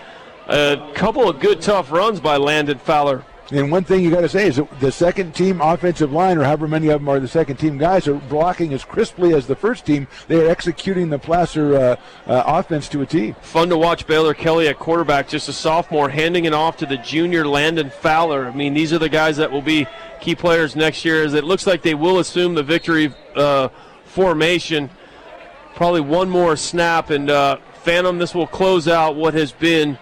a couple of good, tough runs by Landon Fowler. And one thing you got to say is that the second team offensive line, or however many of them are the second team guys, are blocking as crisply as the first team. They are executing the Placer offense to a T. Fun to watch Baylor Kelly at quarterback, just a sophomore, handing it off to the junior Landon Fowler. I mean, these are the guys that will be key players next year, as it looks like they will assume the victory formation. Probably one more snap, and Phantom, this will close out what has been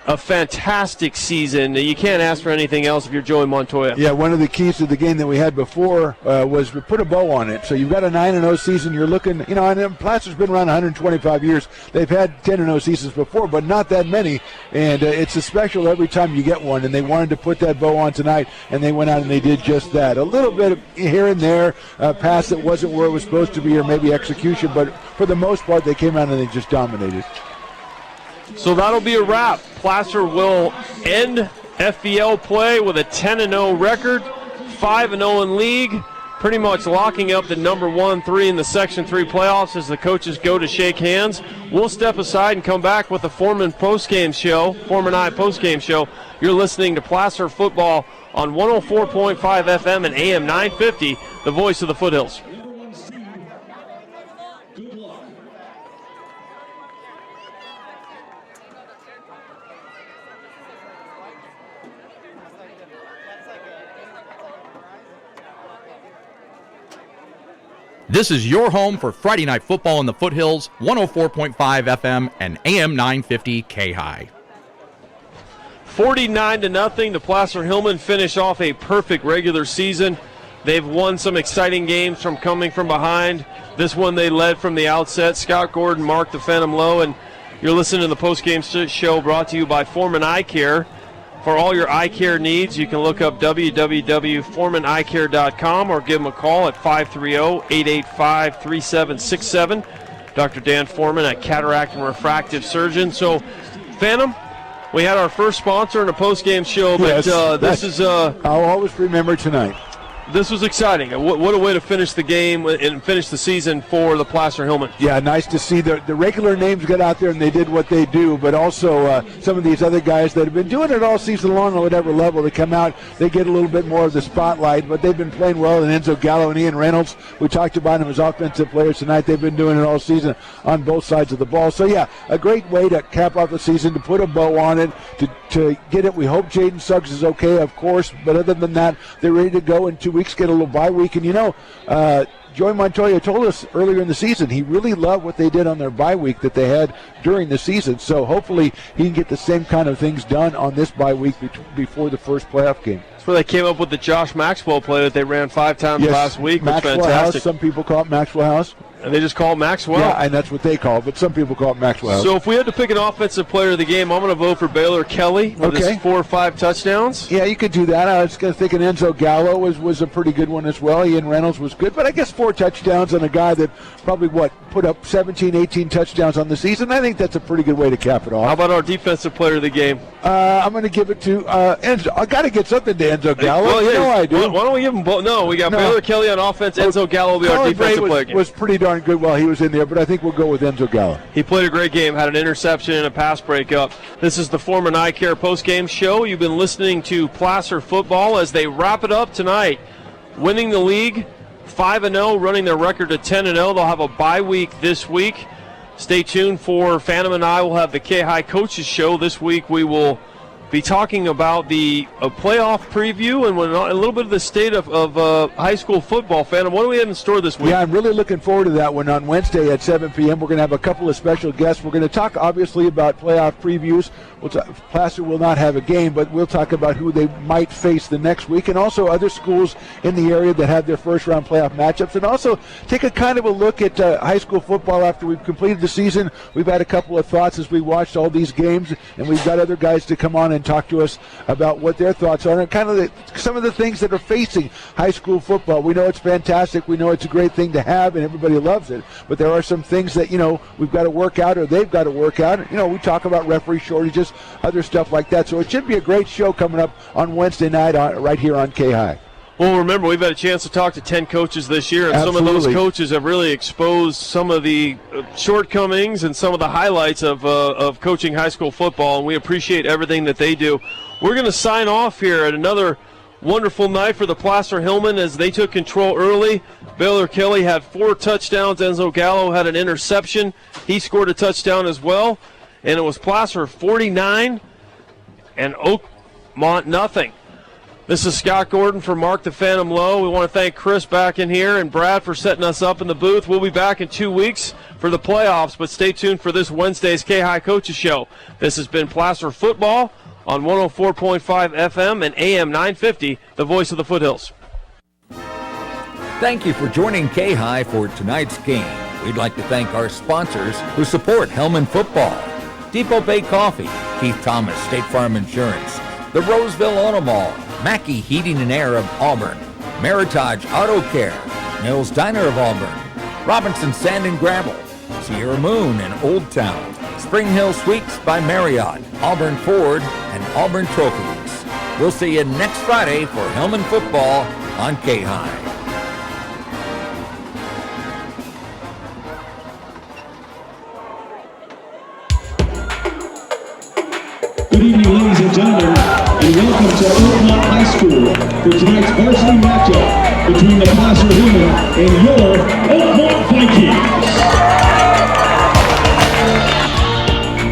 a fantastic season. You can't ask for anything else if you're Joey Montoya. Yeah, one of the keys to the game that we had before was to put a bow on it. So you've got a 9-0 season. You're looking, and Placer's been around 125 years. They've had 10-0 seasons before, but not that many. And it's a special every time you get one. And they wanted to put that bow on tonight, and they went out and they did just that. A little bit of here and there, pass that wasn't where it was supposed to be, or maybe execution. But for the most part, they came out and they just dominated. So that'll be a wrap. Placer will end FBL play with a 10-0 record, 5-0 in league, pretty much locking up the number 1-3 in the Section 3 playoffs as the coaches go to shake hands. We'll step aside and come back with the Foreman I postgame show. You're listening to Placer Football on 104.5 FM and AM 950, the voice of the Foothills. Good luck. This is your home for Friday Night Football in the Foothills, 104.5 FM and AM 950 KAHI. 49-0, the Placer Hillman finish off a perfect regular season. They've won some exciting games from coming from behind. This one they led from the outset. Scott Gordon, Mark the Phantom Lowe, and you're listening to the postgame show brought to you by Foreman Eye Care. For all your eye care needs, you can look up www.foremaneyecare.com or give them a call at 530-885-3767. Dr. Dan Foreman, a cataract and refractive surgeon. So, Phantom, we had our first sponsor in a post-game show, but yes, I'll always remember tonight. This was exciting. What a way to finish the game and finish the season for the Placer Hillman. Yeah, nice to see the regular names get out there and they did what they do, but also some of these other guys that have been doing it all season long on whatever level, they come out, they get a little bit more of the spotlight, but they've been playing well. And Enzo Gallo and Ian Reynolds, we talked about them as offensive players tonight. They've been doing it all season on both sides of the ball. So, yeah, a great way to cap off the season, to put a bow on it, to get it. We hope Jaden Suggs is okay, of course, but other than that, they're ready to go in 2 weeks, get a little bye week. And, Joey Montoya told us earlier in the season he really loved what they did on their bye week that they had during the season. So hopefully he can get the same kind of things done on this bye week before the first playoff game. That's where they came up with the Josh Maxwell play that they ran 5 times last week. Maxwell fantastic. House. Some people call it Maxwell House. And they just call it Maxwell. Yeah, and that's what they call it, but some people call it Maxwell House. So if we had to pick an offensive player of the game, I'm going to vote for Baylor Kelly with his 4 or 5 touchdowns. Yeah, you could do that. I was thinking Enzo Gallo was a pretty good one as well. Ian Reynolds was good, but I guess 4 touchdowns on a guy that probably, put up 17, 18 touchdowns on the season. I think that's a pretty good way to cap it off. How about our defensive player of the game? I'm going to give it to Enzo. I got to get something to Enzo Gallo. Well, yeah, I do. Why don't we give him both? No, we got Baylor Kelly on offense. Enzo Gallo will be our defensive player. Was pretty darn good while he was in there, but I think we'll go with Enzo Gallo. He played a great game, had an interception and a pass breakup. This is the Foreman Eye Care postgame show. You've been listening to Placer Football as they wrap it up tonight, winning the league 5-0, running their record to 10-0. They'll have a bye week this week. Stay tuned for Phantom and I will have the KAHI Coaches Show. This week we will be talking about the playoff preview and a little bit of the state of high school football. Phantom, what do we have in store this week? Yeah, I'm really looking forward to that one on Wednesday at 7 p.m. We're going to have a couple of special guests. We're going to talk, obviously, about playoff previews. Placer will not have a game, but we'll talk about who they might face the next week, and also other schools in the area that have their first-round playoff matchups, and also take a kind of a look at high school football after we've completed the season. We've had a couple of thoughts as we watched all these games, and we've got other guys to come on and talk to us about what their thoughts are and kind of some of the things that are facing high school football. We know it's fantastic. We know it's a great thing to have, and everybody loves it, but there are some things that, we've got to work out or they've got to work out. We talk about referee shortages, other stuff like that. So it should be a great show coming up on Wednesday night right here on KAHI. Well, remember, we've had a chance to talk to 10 coaches this year, and Absolutely. Some of those coaches have really exposed some of the shortcomings and some of the highlights of coaching high school football, and we appreciate everything that they do. We're going to sign off here at another wonderful night for the Placer Hillman as they took control early. Baylor Kelly had 4 touchdowns. Enzo Gallo had an interception. He scored a touchdown as well, and it was Placer 49 and Oakmont nothing. This is Scott Gordon for Mark the Phantom Lowe. We want to thank Chris back in here and Brad for setting us up in the booth. We'll be back in 2 weeks for the playoffs, but stay tuned for this Wednesday's KAHI Coaches Show. This has been Placer Football on 104.5 FM and AM 950, the voice of the Foothills. Thank you for joining KAHI for tonight's game. We'd like to thank our sponsors who support Hillman football. Depot Bay Coffee, Keith Thomas State Farm Insurance, the Roseville Auto Mall, Mackey Heating and Air of Auburn, Meritage Auto Care, Mills Diner of Auburn, Robinson Sand and Gravel, Sierra Moon in Old Town, Spring Hill Suites by Marriott, Auburn Ford, and Auburn Trophies. We'll see you next Friday for Hillman football on KAHI. Good evening, ladies and gentlemen, and welcome to Oakmont High School for tonight's varsity matchup between the Placer Hillman and your Oakmont Vikings.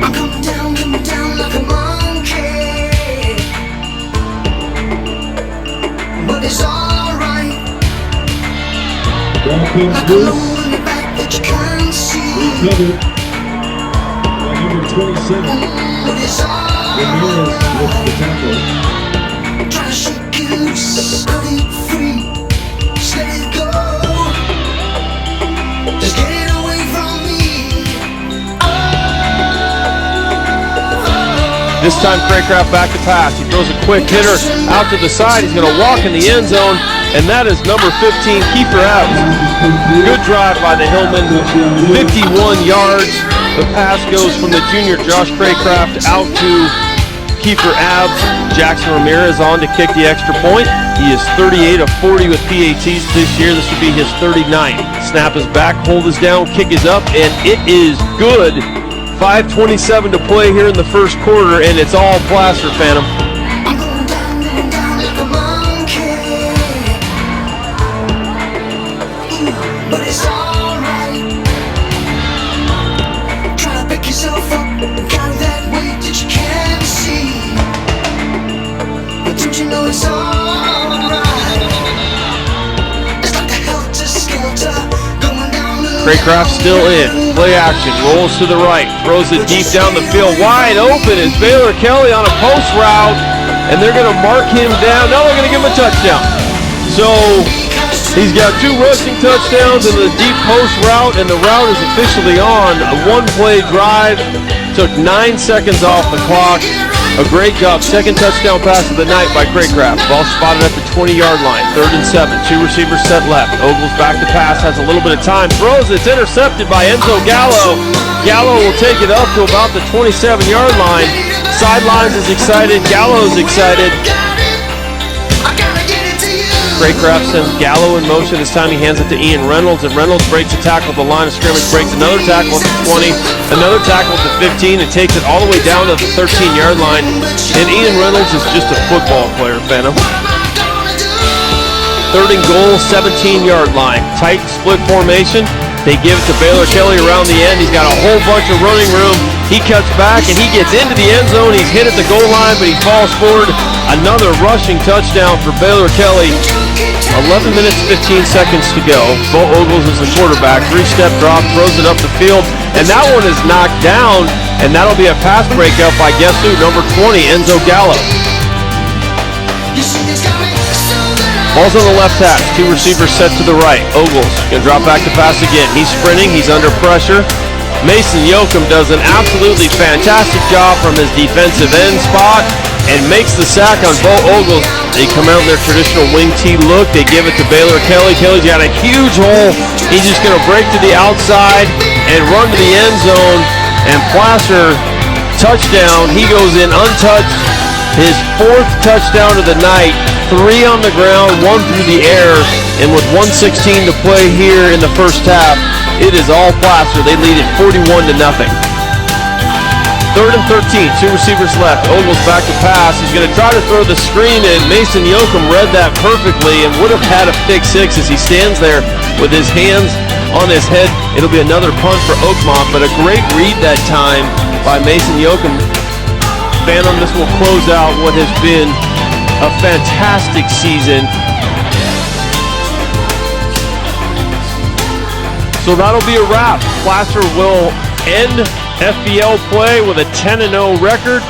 I'm coming down like a monkey, but it's alright. Ball comes Like a loose, low in the back that you can't see, recovered by number 27. but it's alright. Ramirez with the tackle. Try to shake you loose, cut it free, just let it go. Just get it away from me. This time Craycraft back to pass. He throws a quick hitter out to the side. He's going to walk in the end zone, and that is number 15, Kiefer Adams. Good drive by the Hillman, 51 yards. The pass goes from the junior Josh Craycraft out to Kiefer Abs. Jackson Ramirez on to kick the extra point. He is 38 of 40 with PATs this year. This would be his 39th. Snap is back, hold is down, kick is up, and it is good. 5:27 to play here in the first quarter, and it's all Placer, Phantom. I'm going down like a monkey, but it's alright. Try to pick yourself up and carry that weight that you can't see, but don't you know it's alright? It's like a helter-skelter going down the Craycraft still in. Play action. Rolls to the right. Throws it deep down the field. Wide open is Baylor Kelly on a post route. And they're going to mark him down. Now they're going to give him a touchdown. So he's got 2 rushing touchdowns and the deep post route. And the route is officially on. A 1-play drive. Took 9 seconds off the clock. A great job. Second touchdown pass of the night by Craycraft. Ball spotted at the 20-yard line. 3rd and 7. 2 receivers set left. Ogles back to pass. Has a little bit of time. Throws. It's intercepted by Enzo Gallo. Gallo will take it up to about the 27-yard line. Sidelines is excited. Gallo's excited. Craycraft sends Gallo in motion. This time he hands it to Ian Reynolds, and Reynolds breaks a tackle at the line of scrimmage, breaks another tackle at the 20, another tackle at the 15, and takes it all the way down to the 13-yard line. And Ian Reynolds is just a football player, Phantom. 3rd and goal, 17-yard line. Tight split formation. They give it to Baylor Kelly around the end. He's got a whole bunch of running room. He cuts back and he gets into the end zone. He's hit at the goal line, but he falls forward. Another rushing touchdown for Baylor Kelly. 11 minutes, 15 seconds to go. Bo Ogles is the quarterback. 3-step drop, throws it up the field, and that one is knocked down, and that'll be a pass breakup by guess who? Number 20, Enzo Gallo. Ball's on the left hash. 2 receivers set to the right. Ogles gonna drop back to pass again. He's sprinting. He's under pressure. Mason Yoakum does an absolutely fantastic job from his defensive end spot and makes the sack on Bo Ogles. They come out in their traditional wing tee look. They give it to Baylor Kelly. Kelly's got a huge hole. He's just gonna break to the outside and run to the end zone. And Placer, touchdown. He goes in untouched. His 4th touchdown of the night. 3 on the ground, 1 through the air, and with 1:16 to play here in the first half, it is all Placer. They lead it 41-0. 3rd and 13, 2 receivers left. Ogles back to pass. He's going to try to throw the screen in. Mason Yoakum read that perfectly and would have had a pick 6 as he stands there with his hands on his head. It'll be another punt for Oakmont, but a great read that time by Mason Yoakum. Phantom, this will close out what has been a fantastic season. So that'll be a wrap. Placer will end FBL play with a 10-0 record.